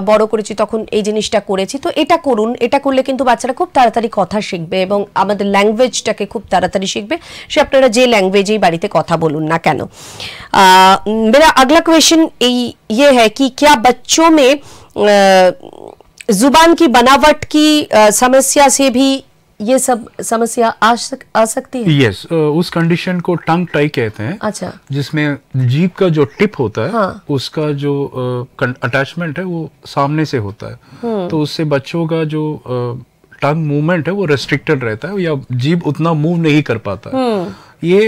বড় করেছি তখন এই জিনিসটা করেছি। তো এটা করুন, এটা করলে কিন্তু বাচ্চারা খুব তাড়াতাড়ি কথা শিখবে এবং আমাদের ল্যাঙ্গুয়েজটাকে খুব তাড়াতাড়ি শিখবে, সে আপনারা যে ল্যাঙ্গুয়েজেই বাড়িতে কথা বলুন না কেন। मेरा अगला क्वेश्चन ये है कि क्या बच्चों में जुबान की बनावट की समस्या से भी ये सब समस्या आ सकती है? यस, उस कंडीशन को टंग टाई कहते हैं। अच्छा। जिसमें जीभ का जो टिप होता है, हाँ। उसका जो अटैचमेंट है वो सामने से होता है। तो उससे बच्चों का जो टंग मूवमेंट है वो रेस्ट्रिक्टेड रहता है, या जीभ उतना मूव नहीं कर पाता है। ये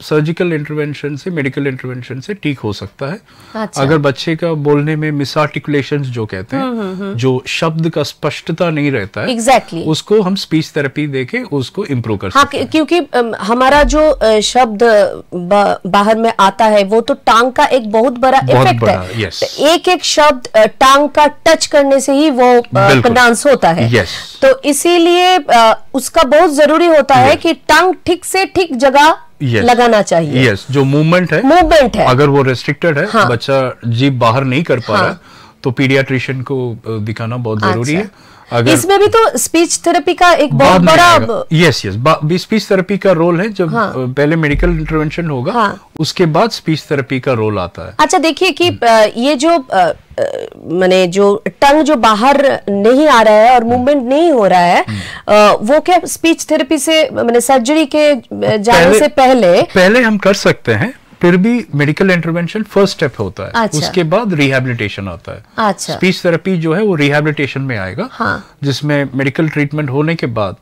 सर्जिकल इंटरवेंशन से, मेडिकल इंटरवेंशन से ठीक हो सकता है। अच्छा। अगर बच्चे का बोलने में मिसआर्टिकुलेशंस जो कहते हैं, जो शब्द का स्पष्टता नहीं रहता है, एग्जैक्टली, उसको हम स्पीच थेरेपी देके उसको इम्प्रूव कर सकते हैं। क्योंकि हमारा जो शब्द बाहर में आता है वो तो टांग का एक बहुत बड़ा इफेक्ट है। yes। एक एक शब्द टांग का टच करने से ही वो प्रोनाउंस होता है। yes। तो इसीलिए उसका बहुत जरूरी होता है कि टांग ठीक से ठीक जगह लगाना चाहिए। यस, जो मूवमेंट है अगर वो रेस्ट्रिक्टेड है, हाँ। बच्चा जीभ बाहर नहीं कर पा रहा, तो पीडियाट्रिशियन को दिखाना बहुत जरूरी है। अगर इसमें भी तो स्पीच थेरेपी का एक बहुत बड़ा यस स्पीच थेरेपी का रोल है। जब पहले मेडिकल इंटरवेंशन होगा, उसके बाद स्पीच थेरेपी का रोल आता है। अच्छा, देखिए कि ये जो माने जो टंग जो बाहर नहीं आ रहा है और मूवमेंट नहीं हो रहा है, वो क्या स्पीच थेरेपी से माने सर्जरी के जाने से पहले हम कर सकते हैं। फिर भी मेडिकल इंटरवेंशन फर्स्ट स्टेप होता है। अच्छा। उसके बाद रिहैबिलिटेशन आता है। अच्छा। स्पीच थेरेपी जो है वो रिहैबिलिटेशन में आएगा। हाँ। जिसमें मेडिकल ट्रीटमेंट होने के बाद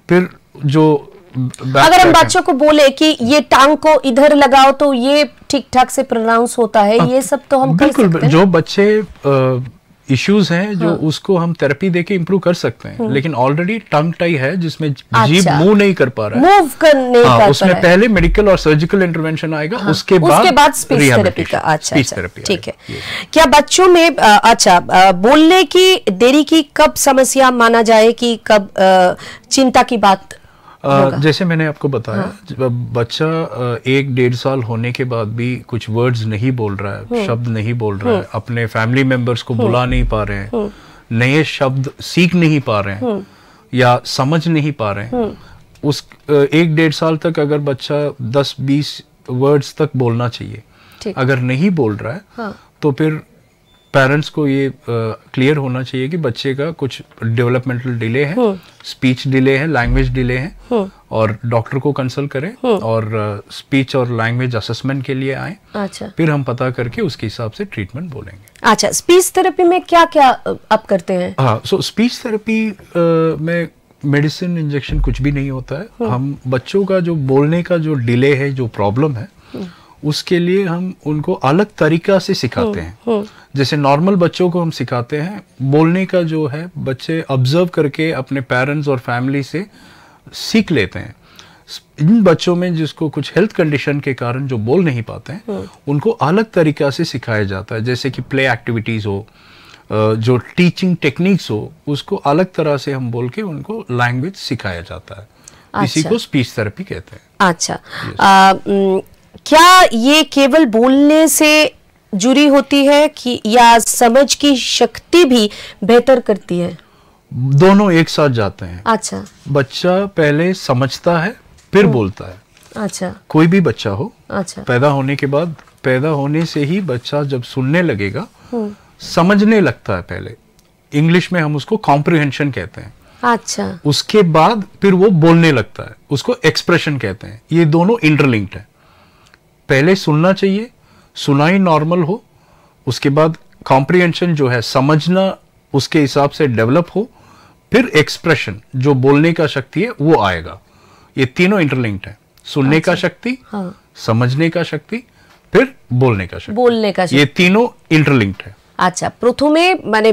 फिर जो अगर हम बच्चों को बोले कि ये टांग को इधर लगाओ तो ये ठीक ठाक से प्रोनाउंस होता है, ये सब तो हम कर सकते हैं। जो बच्चे इश्यूज हैं जो उसको हम थेरेपी देके इम्प्रूव कर सकते हैं, लेकिन ऑलरेडी टंग टाई है जिसमें जीभ मूव नहीं कर पा रहा है, उसमें पहले मेडिकल और सर्जिकल इंटरवेंशन आएगा। उसके बाद स्पीच थेरेपी का। अच्छा, ठीक है। क्या बच्चों में बोलने की देरी की कब समस्या माना जाए कि कब चिंता की बात? जैसे मैंने आपको बताया, जब बच्चा 1-1.5 साल होने के बाद भी कुछ वर्ड्स नहीं बोल रहा है, शब्द नहीं बोल रहा है, अपने फैमिली मेंबर्स को बुला नहीं पा रहे हैं, नए शब्द सीख नहीं पा रहे हैं या समझ नहीं पा रहे हैं, उस 1-1.5 साल तक अगर बच्चा 10-20 वर्ड्स तक बोलना चाहिए, अगर नहीं बोल रहा है, तो फिर पेरेंट्स को ये क्लियर होना चाहिए कि बच्चे का कुछ डेवलपमेंटल डिले है, स्पीच डिले है, लैंग्वेज डिले है, और डॉक्टर को कंसल्ट करें और स्पीच और लैंग्वेज असेसमेंट के लिए आए। अच्छा। फिर हम पता करके उसके हिसाब से ट्रीटमेंट बोलेंगे। अच्छा, स्पीच थेरेपी में क्या क्या आप करते हैं? हाँ, सो स्पीच थेरेपी में मेडिसिन इंजेक्शन कुछ भी नहीं होता है। हम बच्चों का जो बोलने का जो डिले है, जो प्रॉब्लम है, उसके लिए हम उनको अलग तरीका से सिखाते हैं। जैसे नॉर्मल बच्चों को हम सिखाते हैं बोलने का, जो है बच्चे ऑब्जर्व करके अपने पेरेंट्स और फैमिली से सीख लेते हैं। इन बच्चों में जिसको कुछ हेल्थ कंडीशन के कारण जो बोल नहीं पाते हैं, उनको अलग तरीका से सिखाया जाता है। जैसे कि प्ले एक्टिविटीज हो, जो टीचिंग टेक्निक्स हो, उसको अलग तरह से हम बोल के उनको लैंग्वेज सिखाया जाता है। इसी को स्पीच थेरेपी कहते हैं। अच्छा, क्या ये केवल बोलने से जुड़ी होती है कि या समझ की शक्ति भी बेहतर करती है? दोनों एक साथ जाते हैं। अच्छा, बच्चा पहले समझता है फिर बोलता है। अच्छा, कोई भी बच्चा हो, अच्छा, पैदा होने के बाद, पैदा होने से ही बच्चा जब सुनने लगेगा, समझने लगता है। पहले इंग्लिश में हम उसको कॉम्प्रिहेंशन कहते हैं। अच्छा, उसके बाद फिर वो बोलने लगता है, उसको एक्सप्रेशन कहते हैं। ये दोनों इंटरलिंक्ड है। पहले सुनना चाहिए, सुनाई नॉर्मल हो, उसके बाद कॉम्प्रिहेंशन जो है समझना उसके हिसाब से डेवलप हो, फिर एक्सप्रेशन जो बोलने का शक्ति है वो आएगा। ये तीनों इंटरलिंक्ड है। सुनने का शक्ति, समझने का शक्ति, फिर बोलने का शक्ति। ये तीनों इंटरलिंक्ड है। আচ্ছা, প্রথমে মানে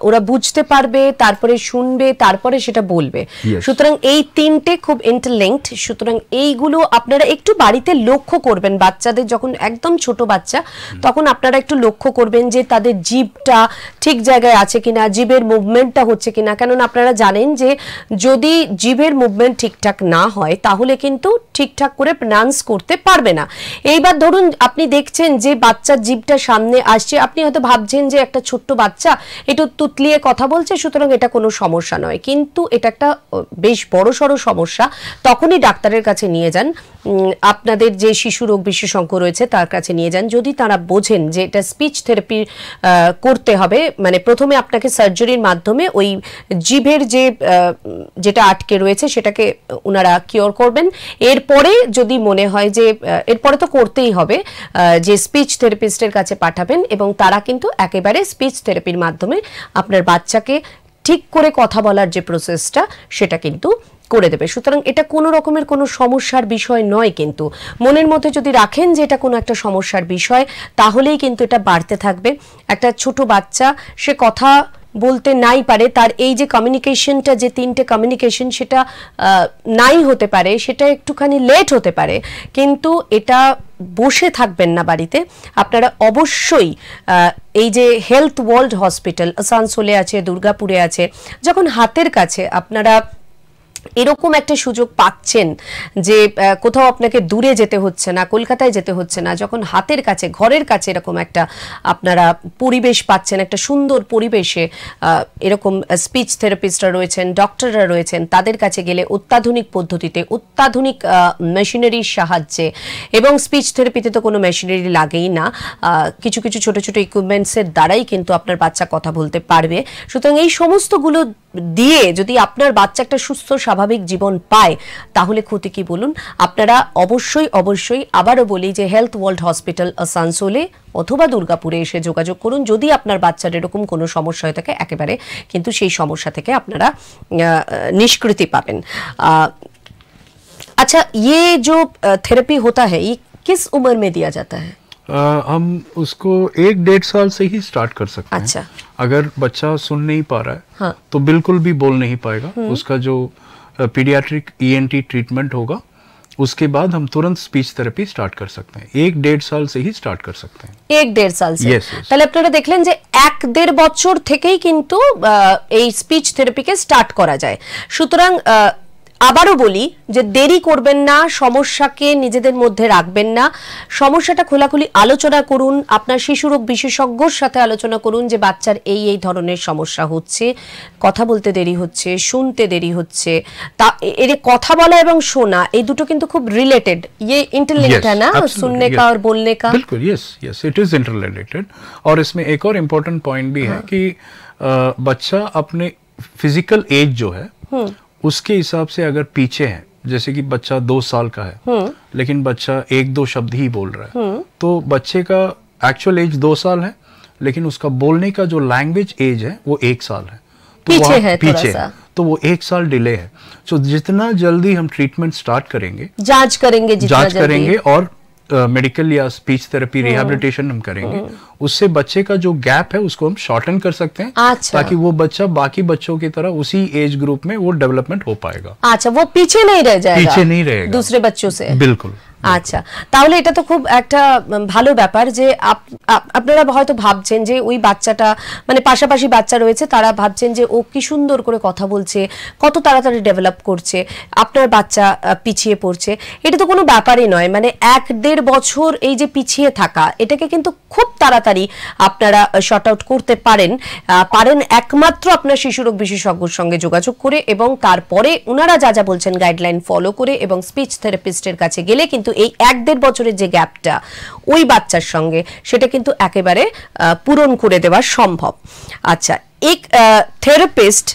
ওরা বুঝতে পারবে, তারপরে শুনবে, তারপরে সেটা বলবে। সুতরাং এই তিনটে খুব ইন্টারলিঙ্কড। সুতরাং এইগুলো আপনারা একটু বাড়িতে লক্ষ্য করবেন। বাচ্চাদের যখন একদম ছোট বাচ্চা, তখন আপনারা একটু লক্ষ্য করবেন যে তাদের জিভটা ঠিক জায়গায় আছে কিনা, জিভের মুভমেন্টটা হচ্ছে কিনা। কেননা আপনারা জানেন যে যদি জিভের মুভমেন্ট ঠিকঠাক না হয় তাহলে কিন্তু ঠিকঠাক করে প্রনাউন্স করতে পারবে না। এইবার ধরুন আপনি দেখছেন যে বাচ্চার জিভটা সামনে আসছে, আপনি হয়তো ভাবছেন যে একটা ছোট্ট বাচ্চা একটু তুতলিয়ে কথা বলছে, সুতরাং এটা কোনো সমস্যা নয়। কিন্তু এটা একটা বেশ বড়সড় সমস্যা। তখনই ডাক্তারের কাছে নিয়ে যান, আপনাদের যে শিশু রোগ বিশেষজ্ঞ রয়েছে তার কাছে নিয়ে যান। যদি তারা বোঝেন যে এটা স্পিচ থেরাপি করতে হবে, মানে প্রথমে আপনাকে সার্জারির মাধ্যমে ওই জিভের যেটা আটকে রয়েছে সেটাকে ওনারা কিওর করবেন। এরপরে যদি মনে হয় যে এরপরে তো করতেই হবে, যে স্পিচ থেরাপিস্টের কাছে পাঠাবেন এবং তারা কিন্তু একেবারে স্পিচ থেরাপির মাধ্যমে আপনার বাচ্চাকে ঠিক করে কথা বলার যে প্রসেসটা সেটা কিন্তু করে দেবে। সুতরাং এটা কোনো রকমের কোনো সমস্যার বিষয় নয়। কিন্তু মনের মধ্যে যদি রাখেন যে এটা কোনো একটা সমস্যার বিষয়, তাহলেই কিন্তু এটা বাড়তে থাকবে। একটা ছোট বাচ্চা সে কথা বলতে নাই পারে, তার এই যে কমিউনিকেশনটা, যে তিনটে কমিউনিকেশন, সেটা নাই হতে পারে, সেটা একটুখানি লেট হতে পারে, কিন্তু এটা বসে থাকবেন না বাড়িতে। আপনারা অবশ্যই এই যে হেলথ ওয়ার্ল্ড হসপিটাল আসানসোলে আছে, দুর্গাপুরে আছে, যখন হাতের কাছে আপনারা এরকম একটা সুযোগ পাচ্ছেন যে কোথাও আপনাকে দূরে যেতে হচ্ছে না, কলকাতায় যেতে হচ্ছে না, যখন হাতের কাছে, ঘরের কাছে এরকম একটা আপনারা পরিবেশ পাচ্ছেন, একটা সুন্দর পরিবেশে এরকম স্পিচ থেরাপিস্টরা রয়েছেন, ডক্টররা রয়েছেন, তাদের কাছে গেলে অত্যাধুনিক পদ্ধতিতে, অত্যাধুনিক মেশিনারির সাহায্যে, এবং স্পিচ থেরাপিতে তো কোনো মেশিনারি লাগেই না, কিছু কিছু ছোট ছোট ইকুইপমেন্টসের দ্বারাই কিন্তু আপনার বাচ্চা কথা বলতে পারবে। সুতরাং এই সমস্তগুলো দিয়ে যদি আপনার বাচ্চা একটা সুস্থ স্বাভাবিক জীবন পায়, তাহলে ক্ষতি কি বলুন? আপনারা অবশ্যই অবশ্যই আবারও বলি যে হেলথ ওয়ার্ল্ড হসপিটাল আসানসোলে অথবা দুর্গাপুরে এসে যোগাযোগ করুন। যদি আপনার বাচ্চার এরকম কোনো সমস্যা হয়ে থাকে, একেবারে কিন্তু সেই সমস্যা থেকে আপনারা নিষ্কৃতি পাবেন। अच्छा, ये जो थेरेपी होता है ये किस उम्र में दिया जाता है? हम उसको 1-1.5 साल से ही स्टार्ट कर सकते हैं। अच्छा। अगर बच्चा सुन नहीं पा रहा है, हाँ। तो बिल्कुल भी बोल नहीं पाएगा, उसका जो पीडियाट्रिक ENT ट्रीटमेंट होगा, उसके बाद हम तुरंत स्पीच थेरेपी स्टार्ट कर सकते हैं। 1-1.5 साल से ही स्टार्ट कर सकते हैं। 1-1.5 साल से? Yes, yes। তাহলে আপনারা দেখলেন যে 1-1.5 বছর থেকেই কিন্তু এই স্পিচ থেরাপিকে স্টার্ট করা যায়। সুতরাং আবারও বলি যে দেরি করবেন না, সমস্যাকে নিজেদের মধ্যে রাখবেন না, সমস্যাটা খোলাখুলি আলোচনা করুন, আপনার শিশুরোগ বিশেষজ্ঞর সাথে আলোচনা করুন যে বাচ্চার এই এই ধরনের সমস্যা হচ্ছে, কথা বলতে দেরি হচ্ছে, শুনতে দেরি হচ্ছে। তা এর কথা বলা এবং শোনা এই দুটো কিন্তু খুব রিলেটেড, ये इंटरलिंक्ड है ना, सुनने का और बोलने का। बिल्कुल, यस, इट इज इंटररिलेटेड। और इसमें एक और इम्पोर्टेंट पॉइंट भी है कि बच्चा अपने फिजिकल एज जो है उसके हिसाब से अगर पीछे है, जैसे कि बच्चा 2 साल का है लेकिन बच्चा 1-2 शब्द ही बोल रहा है, तो बच्चे का एक्चुअल एज 2 साल है, लेकिन उसका बोलने का जो लैंग्वेज एज है वो 1 साल है। तो पीछे है, तो वो 1 साल डिले है। तो जितना जल्दी हम ट्रीटमेंट स्टार्ट करेंगे, जांच करेंगे और मेडिकल या स्पीच थेरेपी रिहैबिलिटेशन हम करेंगे, उससे बच्चे का जो गैप है उसको हम शॉर्टन कर सकते हैं। अच्छा। ताकि वो बच्चा बाकी बच्चों की तरह उसी एज ग्रुप में वो डेवलपमेंट हो पाएगा। अच्छा, वो पीछे नहीं रह जाएगा, पीछे नहीं रहेगा दूसरे बच्चों से। बिल्कुल। আচ্ছা, তাহলে এটা তো খুব একটা ভালো ব্যাপার যে আপনারা হয়তো ভাবছেন যে ওই বাচ্চাটা মানে পাশাপাশি বাচ্চা রয়েছে, তারা ভাবছেন যে ও কি সুন্দর করে কথা বলছে, কত তাড়াতাড়ি ডেভেলপ করছে, আপনার বাচ্চা পিছিয়ে পড়ছে। এটা তো কোনো ব্যাপারই নয়, মানে 1-1.5 বছর এই যে পিছিয়ে থাকা, এটাকে কিন্তু খুব তাড়াতাড়ি আপনারা শর্ট আউট করতে পারেন একমাত্র আপনার শিশুরোগ বিশেষজ্ঞের সঙ্গে যোগাযোগ করে, এবং তারপরে ওনারা যা যা বলছেন গাইডলাইন ফলো করে, এবং স্পিচ থেরাপিস্টের কাছে গেলে কিন্তু এই 1-1.5 বছরের যে গ্যাপটা ওই বাচ্চার সঙ্গে, সেটা কিন্তু একেবারে পূরণ করে দেওয়া সম্ভব। अच्छा, एक थेरेपिस्ट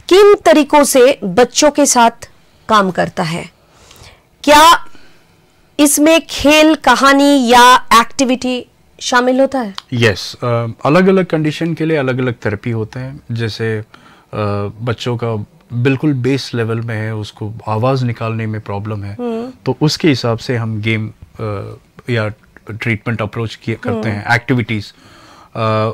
किन तरीकों से बच्चों के साथ काम करता है? क्या इसमें खेल, कहानी या एक्टिविटी शामिल होता है? यस, अलग अलग कंडीशन के लिए अलग अलग थेरेपी होते हैं। जैसे बच्चों का बिल्कुल बेस लेवल में है, उसको आवाज निकालने में प्रॉब्लम है, तो उसके हिसाब से हम गेम या ट्रीटमेंट अप्रोच करते हैं। एक्टिविटीज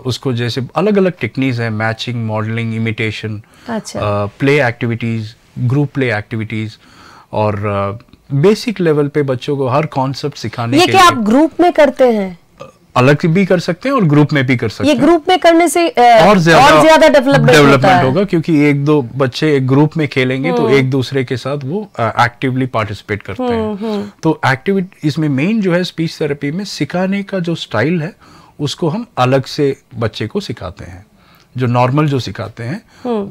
उसको जैसे अलग अलग टेक्निक्स है, matching, modelling, imitation, play activities, group play activities, और बेसिक लेवल पे बच्चों को हर कॉन्सेप्ट सिखाने ये के क्या आप ग्रुप में करते हैं? अलग भी कर सकते हैं और ग्रुप में भी कर सकते हैं। ये ग्रुप में करने से और ज्यादा डेवलपमेंट होगा, क्योंकि 1-2 बच्चे एक ग्रुप में खेलेंगे तो एक दूसरे के साथ वो एक्टिवली पार्टिसिपेट करते हैं। तो एक्टिविटी इसमें मेन जो है स्पीच थेरेपी में सिखाने का जो स्टाइल है उसको हम अलग से बच्चे को सिखाते हैं। जो नॉर्मल जो सिखाते हैं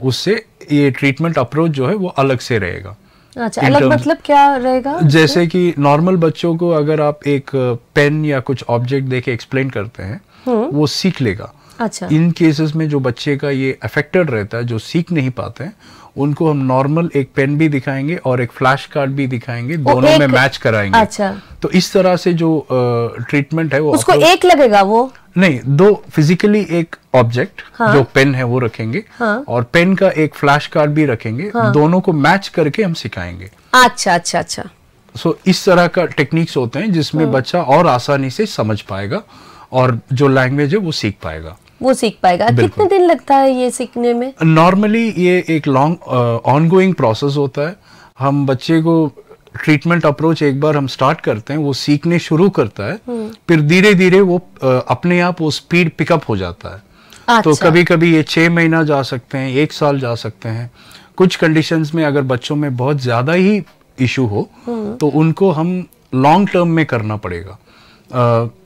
उससे ये ट्रीटमेंट अप्रोच जो है वो अलग से रहेगा। अच्छा, अलग मतलब क्या रहेगा? जैसे कि नॉर्मल बच्चों को अगर आप एक पेन या कुछ ऑब्जेक्ट देके एक्सप्लेन करते हैं वो सीख लेगा। अच्छा। इन केसेस में जो बच्चे का ये अफेक्टेड रहता है, जो सीख नहीं पाते हैं, उनको हम नॉर्मल एक पेन भी दिखाएंगे और एक फ्लैश कार्ड भी दिखाएंगे, दोनों में मैच कराएंगे। अच्छा। तो इस तरह से जो ट्रीटमेंट है वो उसको एक लगेगा, वो नहीं, 2 फिजिकली एक ऑब्जेक्ट जो पेन है वो रखेंगे, और पेन का एक फ्लैश कार्ड भी रखेंगे, दोनों को मैच करके हम सिखाएंगे। अच्छा अच्छा अच्छा। सो इस तरह का टेक्निक्स होते हैं जिसमें बच्चा और आसानी से समझ पाएगा और जो लैंग्वेज है वो सीख पाएगा। कितने दिन लगता है ये सीखने में? नॉर्मली ये एक लॉन्ग ऑनगोइंग प्रोसेस होता है। हम बच्चे को ट्रीटमेंट अप्रोच एक बार हम स्टार्ट करते हैं, वो सीखने शुरू करता है, फिर धीरे धीरे वो अपने आप वो स्पीड पिकअप हो जाता है। अच्छा। तो कभी कभी ये 6 महीना जा सकते हैं, 1 साल जा सकते हैं। कुछ कंडीशंस में अगर बच्चों में बहुत ज्यादा ही इशू हो तो उनको हम लॉन्ग टर्म में करना पड़ेगा।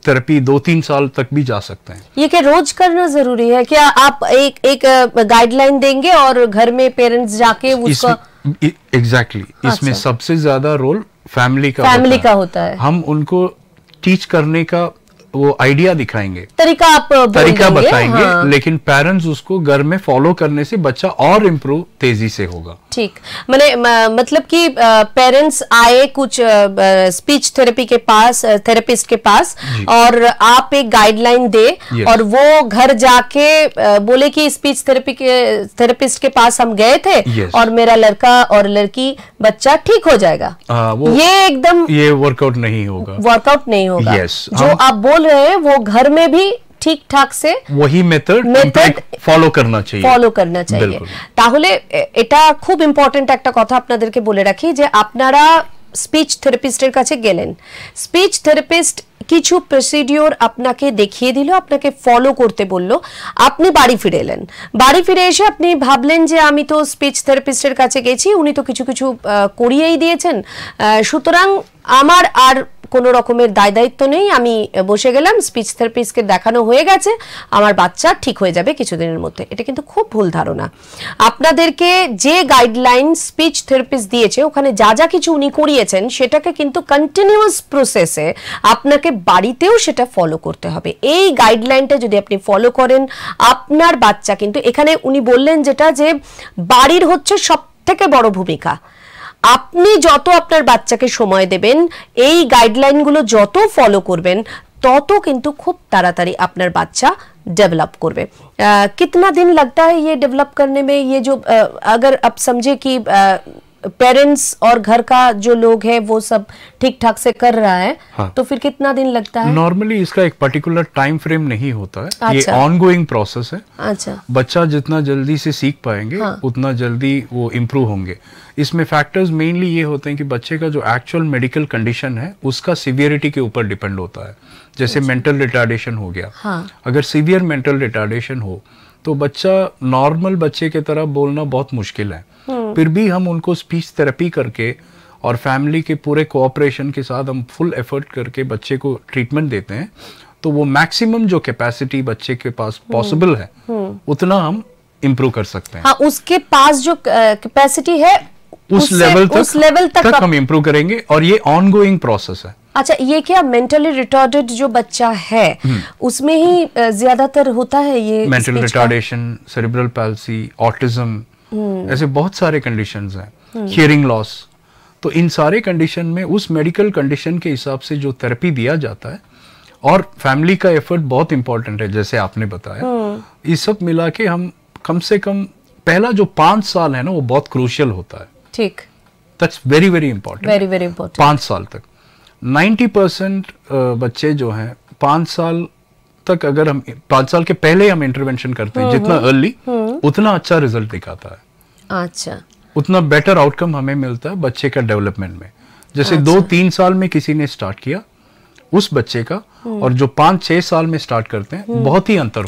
थेरेपी 2-3 साल तक भी जा सकते हैं। ये क्या रोज करना जरूरी है? क्या आप एक गाइडलाइन देंगे और घर में पेरेंट्स जाके उसका एग्जैक्टली इसमें सबसे ज्यादा रोल फैमिली का होता है। हम उनको टीच करने का वो आइडिया दिखाएंगे, तरीका बताएंगे, लेकिन पेरेंट्स उसको घर में फॉलो करने से बच्चा और इम्प्रूव तेजी से होगा। ठीक, मतलब कि पेरेंट्स आए कुछ स्पीच थेरेपी के पास, थेरेपिस्ट के पास, और आप एक गाइडलाइन दे, और वो घर जाके बोले कि स्पीच थेरेपिस्ट के पास हम गए थे और मेरा लड़का और लड़की बच्चा ठीक हो जाएगा। ये एकदम वर्कआउट नहीं होगा। जो आप बोल रहे हैं वो घर में भी ঠিক ঠাক সে वही মেথড ফলো করনা চাইয়ে। তাহলে এটা খুব ইম্পর্টেন্ট একটা কথা আপনাদেরকে বলে রাখি যে আপনারা স্পিচ থেরাপিস্টের কাছে গেলেন, স্পিচ থেরাপিস্ট কিছু প্রসিডিওর আপনাকে দেখিয়ে দিল, আপনাকে ফলো করতে বলল, আপনি বাড়ি ফিরে এলেন, বাড়ি ফিরে এসে আপনি ভাবলেন যে আমি তো স্পিচ থেরাপিস্টের কাছে গেছি, উনি তো কিছু কিছু করিয়েই দিয়েছেন, সুতরাং আমার আর কোনো রকমের দায়িত্ব নেই, আমি বসে গেলাম, স্পিচ থেরাপিস্টকে দেখানো হয়ে গেছে, আমার বাচ্চা ঠিক হয়ে যাবে কিছুদিনের মধ্যে। এটা কিন্তু খুব ভুল ধারণা। আপনাদেরকে যে গাইডলাইন স্পিচ থেরাপিস্ট দিয়েছে, ওখানে যা যা কিছু উনি করিয়েছেন, সেটাকে কিন্তু কন্টিনিউয়াস প্রসেসে আপনাকে বাড়িতেও সেটা ফলো করতে হবে। এই গাইডলাইনটা যদি আপনি ফলো করেন, আপনার বাচ্চা কিন্তু, এখানে উনি বললেন যেটা, যে বাড়ির হচ্ছে সবথেকে বড় ভূমিকা। আপনি যত আপনার বাচ্চাকে সময় দেবেন, এই গাইডলাইনগুলো যত ফলো করবেন, তত কিন্তু খুব তাড়াতাড়ি আপনার বাচ্চা डेवलप করবে। कितना दिन लगता है ये डेवलप करने में? ये जो अगर आप समझे कि पेरेंट्स और घर का जो लोग है वो सब ठीक ठाक से कर रहा है, हाँ. तो फिर कितना दिन लगता है? नॉर्मली इसका एक पर्टिकुलर टाइम फ्रेम नहीं होता है। अच्छा। ये ऑनगोइंग प्रोसेस है। अच्छा। बच्चा जितना जल्दी से सीख पाएंगे, हाँ. उतना जल्दी वो इम्प्रूव होंगे। इसमें फैक्टर्स मेनली ये होते हैं कि बच्चे का जो एक्चुअल मेडिकल कंडीशन है उसका सीवियरिटी के ऊपर डिपेंड होता है। जैसे मेंटल रिटार्डेशन हो गया, हाँ. अगर सीवियर मेंटल रिटार्डेशन हो तो बच्चा नॉर्मल बच्चे की तरह बोलना बहुत मुश्किल है। फिर भी हम उनको स्पीच थेरेपी करके और फैमिली के पूरे कोऑपरेशन के साथ हम फुल एफर्ट करके बच्चे को ट्रीटमेंट देते हैं, तो वो मैक्सिमम जो कैपेसिटी बच्चे के पास पॉसिबल है उतना हम इम्प्रूव कर सकते हैं। हाँ, उसके पास जो कैपेसिटी है उस लेवल तक हम इम्प्रूव करेंगे, और ये ऑनगोइंग प्रोसेस है। अच्छा, ये क्या मेंटली रिटार्डेड जो बच्चा है उसमें ही ज्यादातर होता है ये mental retardation, cerebral palsy, autism, ऐसे बहुत सारे कंडीशंस हैं, हियरिंग लॉस। तो इन सारे कंडीशन में उस मेडिकल कंडीशन के हिसाब से जो थेरेपी दिया जाता है, और फैमिली का एफर्ट बहुत इंपॉर्टेंट है जैसे आपने बताया। ये सब मिला के हम कम से कम पहला जो 5 साल है ना वो बहुत क्रूशियल होता है। ठीक, that's very very important, very very important. 5 साल तक 90% बच्चे जो हैं 5 साल तक, अगर हम 5 साल के पहले हम इंटरवेंशन करते हैं जितना अर्ली, उतना अच्छा रिजल्ट दिखाता है। अच्छा, उतना बेटर आउटकम हमें मिलता है बच्चे का डेवलपमेंट में। जैसे 2-3 साल में किसी ने स्टार्ट किया उस बच्चे का, और जो 5-6 साल में स्टार्ट करते हैं, बहुत ही अंतर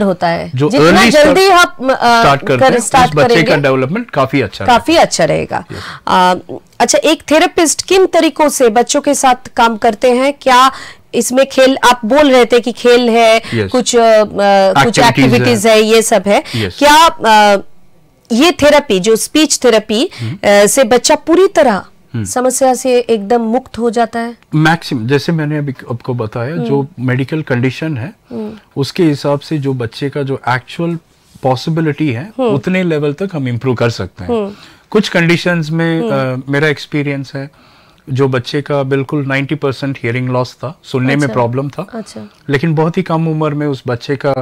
होता है। जो अर्ली जल्दी आप स्टार्ट करते हैं उस बच्चे का डेवलपमेंट काफी अच्छा रहेगा। अच्छा, एक थेरेपिस्ट किन तरीकों से बच्चों के साथ काम करते हैं? क्या इसमें खेल, आप बोल रहे थे कि खेल है, कुछ एक्टिविटीज है, ये सब है, क्या ये थेरेपी जो स्पीच थेरेपी से बच्चा पूरी तरह समस्या से एकदम मुक्त हो जाता है? मैक्सिमम, जैसे मैंने अभी आपको बताया, जो मेडिकल कंडीशन है उसके हिसाब से जो बच्चे का जो एक्चुअल पॉसिबिलिटी है उतने लेवल तक हम इम्प्रूव कर सकते हैं। कुछ कंडीशंस में मेरा एक्सपीरियंस है, जो बच्चे का बिल्कुल 90% हियरिंग लॉस था, सुनने में प्रॉब्लम था, लेकिन बहुत ही कम उम्र में उस बच्चे का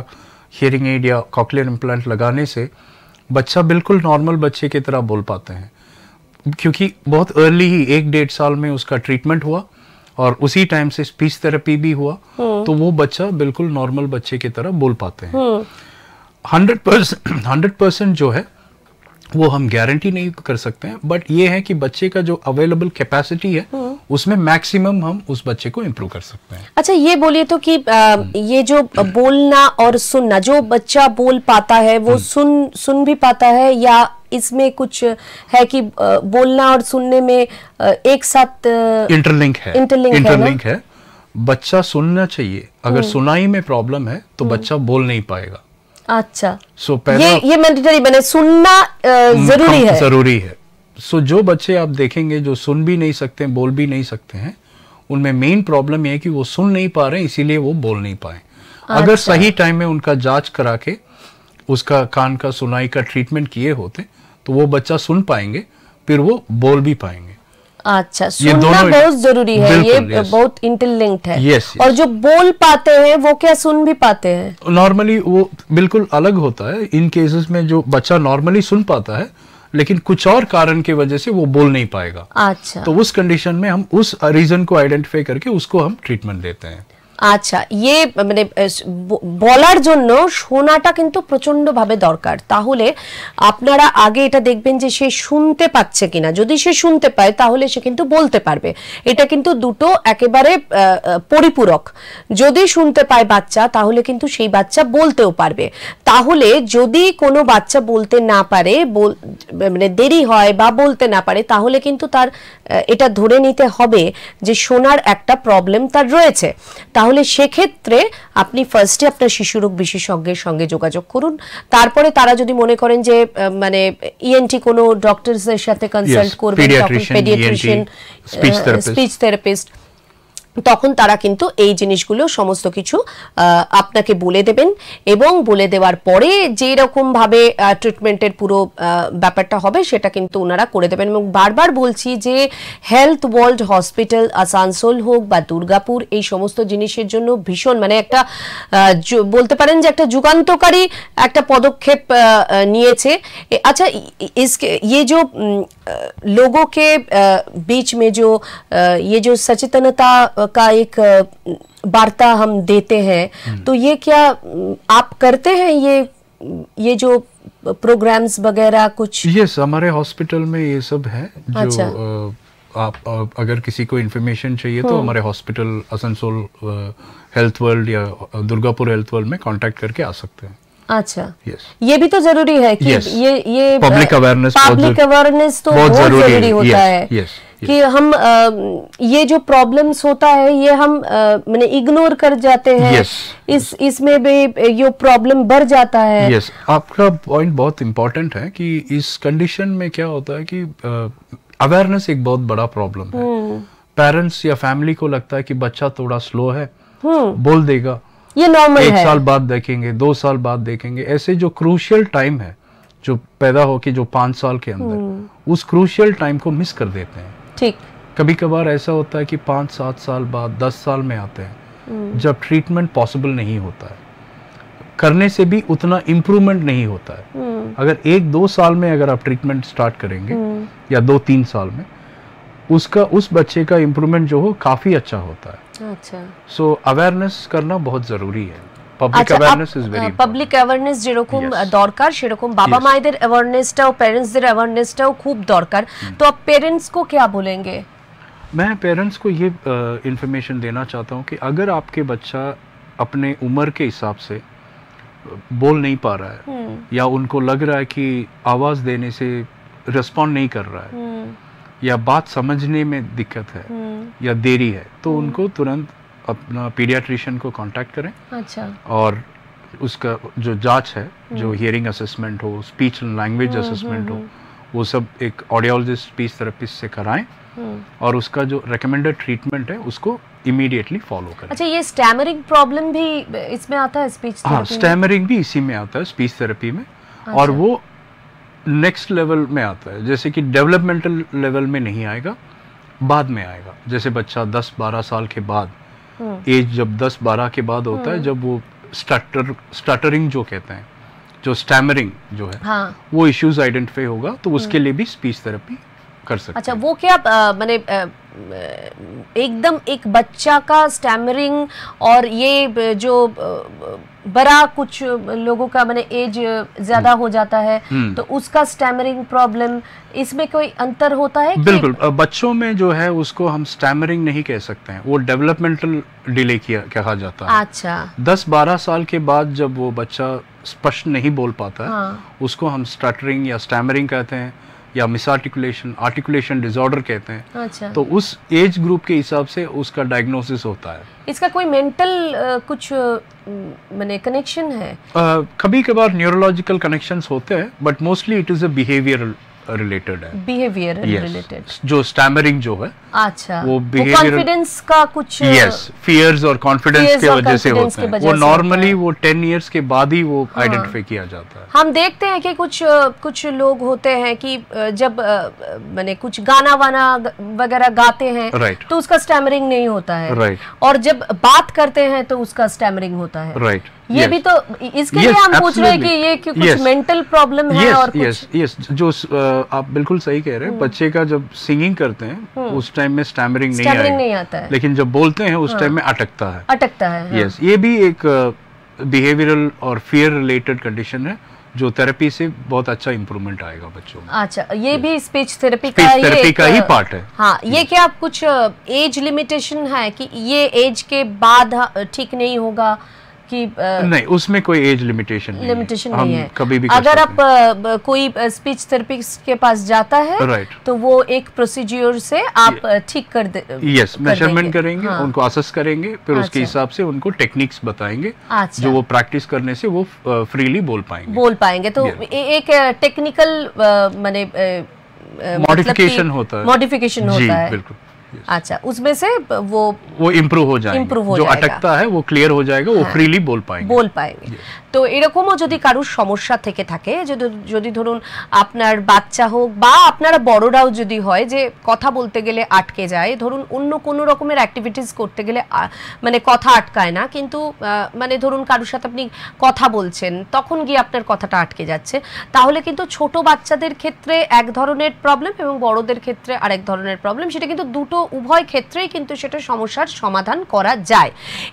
हियरिंग एड या कॉक्लियर इम्प्लांट लगाने से बच्चा बिल्कुल नॉर्मल बच्चे की तरह बोल पाते हैं, क्योंकि बहुत अर्ली ही 1-1.5 साल में उसका ट्रीटमेंट हुआ और उसी टाइम से स्पीच थेरेपी भी हुआ, तो वो बच्चा बिल्कुल नॉर्मल बच्चे की तरह बोल पाते हैं। 100% जो है वो हम गारंटी नहीं कर सकते हैं, बट ये है कि बच्चे का जो अवेलेबल कैपेसिटी है उसमें मैक्सिमम हम उस बच्चे को इम्प्रूव कर सकते हैं। अच्छा, ये बोलिए तो कि ये जो बोलना और सुनना, जो बच्चा बोल पाता है वो सुन भी पाता है, या इसमें कुछ है कि बोलना और सुनने में एक साथ इंटरलिंक है? बच्चा सुनना चाहिए, अगर सुनाई में प्रॉब्लम है तो बच्चा बोल नहीं पाएगा। अच्छा, ये मैंडेटरी बने, सुनना जरूरी है। जो बच्चे आप देखेंगे जो सुन भी नहीं सकते, बोल भी नहीं सकते हैं, उनमें मेन प्रॉब्लम ये है कि वो सुन नहीं पा रहे हैं, इसीलिए वो बोल नहीं पाए। अगर सही टाइम में उनका जांच करा के उसका कान का सुनाई का ट्रीटमेंट किए होते तो वो बच्चा सुन पाएंगे, फिर वो बोल भी पाएंगे। अच्छा, सुनना बहुत जरूरी है, ये बहुत इंटरलिंक्ड है। और जो बोल पाते हैं वो क्या सुन भी पाते हैं? नॉर्मली वो बिल्कुल अलग होता है। इन केसेस में जो बच्चा नॉर्मली सुन पाता है लेकिन कुछ और कारण की वजह से वो बोल नहीं पाएगा, अच्छा, तो उस कंडीशन में हम उस रीजन को आइडेंटिफाई करके उसको हम ट्रीटमेंट देते हैं। আচ্ছা, ये মানে বলার জন্য শোনাটা কিন্তু প্রচন্ড ভাবে দরকার। তাহলে আপনারা আগে এটা দেখবেন যে সে শুনতে পাচ্ছে কিনা। যদি সে শুনতে পায় তাহলে সে কিন্তু বলতে পারবে। এটা কিন্তু দুটো একেবারে পরিপূরক। যদি শুনতে পায় বাচ্চা তাহলে কিন্তু সেই বাচ্চা বলতেও পারবে। তাহলে যদি কোনো বাচ্চা বলতে না পারে, মানে দেরি হয় বা বলতে না পারে, তাহলে কিন্তু তার এটা ধরে নিতে হবে যে শোনার একটা প্রবলেম তার রয়েছে। তাহলে সেক্ষেত্রে আপনি ফার্স্টে আপনার শিশুরোগ বিশেষজ্ঞের সঙ্গে যোগাযোগ করুন। তারপরে তারা যদি মনে করেন যে মানে ইএনটি কোনো ডক্টরসের সাথে কনসাল্ট করবেন, তখন পেডিয়াট্রিশিয়ান, স্পিচ থেরাপিস্ট তখন তারা কিন্তু এই জিনিসগুলো সমস্ত কিছু আপনাকে বলে দেবেন এবং বলে দেওয়ার পরে যে রকম ভাবে ট্রিটমেন্টের পুরো ব্যাপারটা হবে সেটা কিন্তু ওনারা করে দেবেন। এবং বারবার বলছি যে হেলথ ওয়ার্ল্ড হসপিটাল আসানসোল হোক বা দুর্গাপুর এই সমস্ত জিনিসের জন্য ভীষণ মানে একটা বলতে পারেন যে একটা যুগান্তকারী একটা পদক্ষেপ নিয়েছে। अच्छा इसके ये जो लोगों के बीच में जो ये जो सचेतनता का एक वार्ता हम देते हैं तो ये क्या आप करते हैं ये जो प्रोग्राम्स वगैरह कुछ? यस, हमारे हॉस्पिटल में ये सब है। जो आप अगर किसी को इन्फॉर्मेशन चाहिए तो हमारे हॉस्पिटल आसनसोल हेल्थ वर्ल्ड या दुर्गापुर हेल्थ वर्ल्ड में कांटेक्ट करके आ सकते हैं। अच्छा, ये भी तो जरूरी है कि ये पब्लिक अवेयरनेस तो बहुत जरूरी होता है कि हम ये जो प्रॉब्लम्स होता है ये हम मैंने इग्नोर कर जाते हैं। इसमें भी ये प्रॉब्लम बढ़ जाता है। आपका पॉइंट बहुत इम्पोर्टेंट है कि इस कंडीशन में क्या होता है कि अवेयरनेस एक बहुत बड़ा प्रॉब्लम है। पेरेंट्स या फैमिली को लगता है कि बच्चा थोड़ा स्लो है, बोल देगा, ये नॉर्मल है, 1 साल बाद देखेंगे, 2 साल बाद देखेंगे। ऐसे जो क्रूशियल टाइम है जो पैदा हो के जो 5 साल के अंदर उस क्रूशियल टाइम को मिस कर देते हैं। ठीक, कभी कभार ऐसा होता है कि 5-7 साल बाद 10 साल में आते हैं जब ट्रीटमेंट पॉसिबल नहीं होता है, करने से भी उतना इम्प्रूवमेंट नहीं होता है। अगर 1-2 साल में अगर आप ट्रीटमेंट स्टार्ट करेंगे या 2-3 साल में उस बच्चे का इम्प्रूवमेंट जो हो काफी अच्छा होता है। अच्छा, सो अवेयरनेस करना बहुत जरूरी है। Public awareness is very public awareness যেরকম দরকার সেরকম বাবা মায়েদের অ্যাওয়ারনেসটাও পেরেন্টসদের অ্যাওয়ারনেসটাও খুব দরকার। তো आप पेरेंट्स को क्या बोलेंगे? मैं पेरेंट्स को ये इन्फॉर्मेशन देना चाहता हूँ कि अगर आपके बच्चा अपने उम्र के हिसाब से बोल नहीं पा रहा है या उनको लग रहा है कि आवाज़ देने से रिस्पॉन्ड नहीं कर रहा है या बात समझने में दिक्कत है या देरी है तो उनको तुरंत अपना पीडियाट्रिशियन को कांटेक्ट करें। अच्छा, और उसका जो जांच है जो हियरिंग असेसमेंट हो, स्पीच एंड लैंग्वेज असेसमेंट हो, वो सब एक ऑडियोलॉजिस्ट स्पीच थेरेपिस्ट से कराएं और उसका जो रेकमेंडेड ट्रीटमेंट है उसको इमीडिएटली फॉलो करें। अच्छा, ये स्टैमरिंग प्रॉब्लम भी इसमें आता है स्पीच थेरेपी? हाँ, स्टैमरिंग भी इसी में आता है स्पीच थेरेपी में। और वो नेक्स्ट लेवल में आता है, जैसे कि डेवलपमेंटल लेवल में नहीं आएगा, बाद में आएगा। जैसे बच्चा 10-12 साल के बाद, एज जब 10-12 के बाद होता है जब वो स्टटरिंग जो कहते हैं, जो स्टैमरिंग जो है वो इश्यूज आइडेंटिफाई होगा तो उसके लिए भी स्पीच थेरेपी कर सकते हैं। अच्छा, वो क्या माने एकदम एक बच्चा का स्टैमरिंग और ये जो बड़ा कुछ लोगों का माने एज ज्यादा हो जाता है तो उसका स्टैमरिंग प्रॉब्लम, इसमें कोई अंतर होता है? बिल्कुल, बच्चों में जो है उसको हम स्टैमरिंग नहीं कह सकते हैं, वो डेवलपमेंटल डिले कहा जाता है। अच्छा, 10-12 साल के बाद जब वो बच्चा स्पष्ट नहीं बोल पाता है उसको हम स्टटरिंग या स्टैमरिंग कहते हैं या आर्टिकुलेशन डिसऑर्डर कहते हैं। अच्छा, तो उस एज ग्रुप के हिसाब से उसका डायग्नोसिस होता है। इसका कोई मेंटल कुछ माने कनेक्शन है? कभी कभार न्यूरोलॉजिकल कनेक्शंस होते हैं but mostly it is a behavioural related है। बिहेवियर रिलेटेड जो स्टैमरिंग जो है, अच्छा, वो बिहेवियर कॉन्फिडेंस का कुछ, फियर्स और कॉन्फिडेंस की वजह से होता है। वो नॉर्मली वो 10 इयर्स के बाद ही वो आइडेंटिफाई किया जाता है। हम देखते हैं कि कुछ लोग होते हैं कि जब माने कुछ गाना वाना वगैरह गाते हैं तो उसका स्टैमरिंग नहीं होता है, और जब बात करते हैं तो उसका स्टैमरिंग होता है। ये भी तो इसके लिए हम पूछ रहे हैं कि ये कुछ मेंटल प्रॉब्लम है? और यस, जो आप बिल्कुल सही कह रहे हैं। बच्चे का जब सिंगिंग करते हैं उस टाइम में स्टैमरिंग नहीं आता है, लेकिन जब बोलते हैं उस टाइम में अटकता है। यस, ये भी एक बिहेवियरल और फियर रिलेटेड कंडीशन है जो थेरेपी से बहुत अच्छा इंप्रूवमेंट आएगा बच्चों में। अच्छा, ये भी स्पीच थेरेपी का ही पार्ट है। हाँ, ये क्या कुछ एज लिमिटेशन है कि ये एज के बाद ठीक नहीं होगा कि नहीं, उसमें कोई एज लिमिटेशन नहीं है। कभी भी अगर आप कोई स्पीच थेरेपिस्ट के पास जाता है तो वो एक प्रोसीजर से आप ठीक कर दे। यस, मेजरमेंट करेंगे, उनको असेस करेंगे, फिर उसके हिसाब से उनको टेक्निक्स बताएंगे जो वो प्रैक्टिस करने से वो फ्रीली बोल पाएंगे। तो एक टेक्निकल माने मॉडिफिकेशन होता है। बिल्कुल। अच्छा, उसमें से वो इम्प्रूव हो जाएगा, जो अटकता है वो क्लियर हो जाएगा, वो फ्रीली बोल पाएंगे। তো এরকমও যদি কারোর সমস্যা থেকে থাকে, যদি ধরুন আপনার বাচ্চা হোক বা আপনারা বড়রাও যদি হয় যে কথা বলতে গেলে আটকে যায়, ধরুন অন্য কোনো রকমের অ্যাক্টিভিটিস করতে গেলে মানে কথা আটকায় না, কিন্তু মানে ধরুন কারোর সাথে আপনি কথা বলছেন তখন গিয়ে আপনার কথাটা আটকে যাচ্ছে, তাহলে কিন্তু ছোট বাচ্চাদের ক্ষেত্রে এক ধরনের প্রবলেম এবং বড়দের ক্ষেত্রে আরেক ধরনের প্রবলেম, সেটা কিন্তু উভয় ক্ষেত্রেই কিন্তু সেটা সমস্যার সমাধান করা যায়।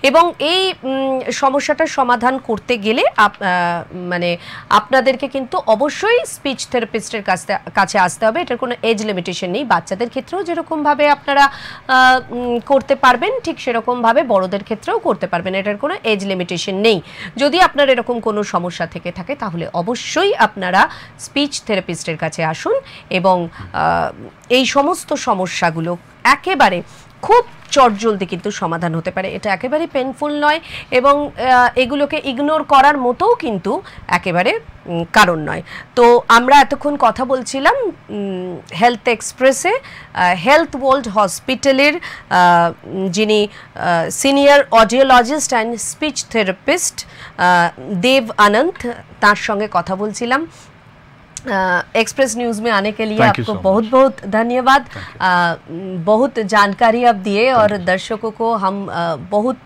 এবং এই সমস্যাটার সমাধান করতে গেলে মানে আপনাদেরকে কিন্তু অবশ্যই স্পিচ থেরাপিস্টের কাছে আসতে হবে। এটার কোনো এজ লিমিটেশন নেই, বাচ্চাদের ক্ষেত্রেও যেরকম ভাবে আপনারা করতে পারবেন ঠিক সেরকম ভাবে বড়দের ক্ষেত্রেও করতে পারবেন, এটার কোনো এজ লিমিটেশন নেই। যদি আপনার এরকম কোনো সমস্যা থেকে থাকে তাহলে অবশ্যই আপনারা স্পিচ থেরাপিস্টের কাছে আসুন এবং এই সমস্ত সমস্যাগুলো একেবারে খুব চটজলদি কিন্তু সমাধান হতে পারে। এটা একেবারে পেনফুল নয় এবং এগুলোকে ইগনোর করার মতোও কিন্তু একেবারে কারণ নয়। তো আমরা এতক্ষণ কথা বলছিলাম হেলথ এক্সপ্রেসে হেলথ ওয়ার্ল্ড হসপিটালের যিনি senior audiologist and speech therapist Dev Anant, তার সঙ্গে কথা বলছিলাম। एक्सप्रेस न्यूज़ में आने के लिए आपको बहुत बहुत धन्यवाद। बहुत जानकारी आप दिए और दर्शकों को हम बहुत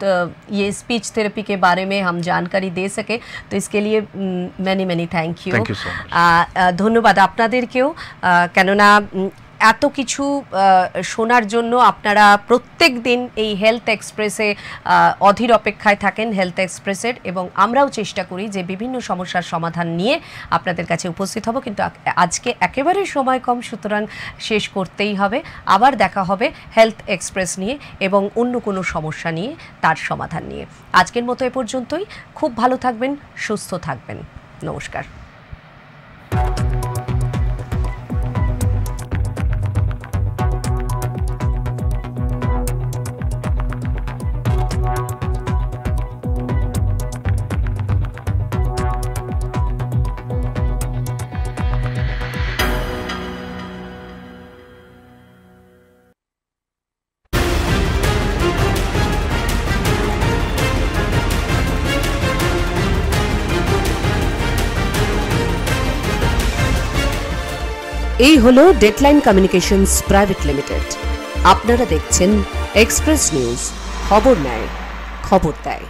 ये स्पीच थेरेपी के बारे में हम जानकारी दे सके, तो इसके लिए मैनी थैंक यू। धन्यवाद আপনাদেরকেও, কেননা এত কিছু শোনার জন্য আপনারা প্রত্যেক দিন এই হেলথ এক্সপ্রেসে অধীর অপেক্ষায় থাকেন হেলথ এক্সপ্রেসের, এবং আমরাও চেষ্টা করি যে বিভিন্ন সমস্যার সমাধান নিয়ে আপনাদের কাছে উপস্থিত হব, কিন্তু আজকে একেবারে সময় কম, সুতরাং শেষ করতেই হবে। আবার দেখা হবে হেলথ এক্সপ্রেস নিয়ে এবং অন্য কোনো সমস্যা নিয়ে, তার সমাধান নিয়ে। আজকের মতো এ পর্যন্তই। খুব ভালো থাকবেন, সুস্থ থাকবেন। নমস্কার। এই হলো ডেডলাইন কমিউনিকেশনস প্রাইভেট লিমিটেড। আপনারা দেখছেন এক্সপ্রেস নিউজ, খবর নেয়, খবর দেয়।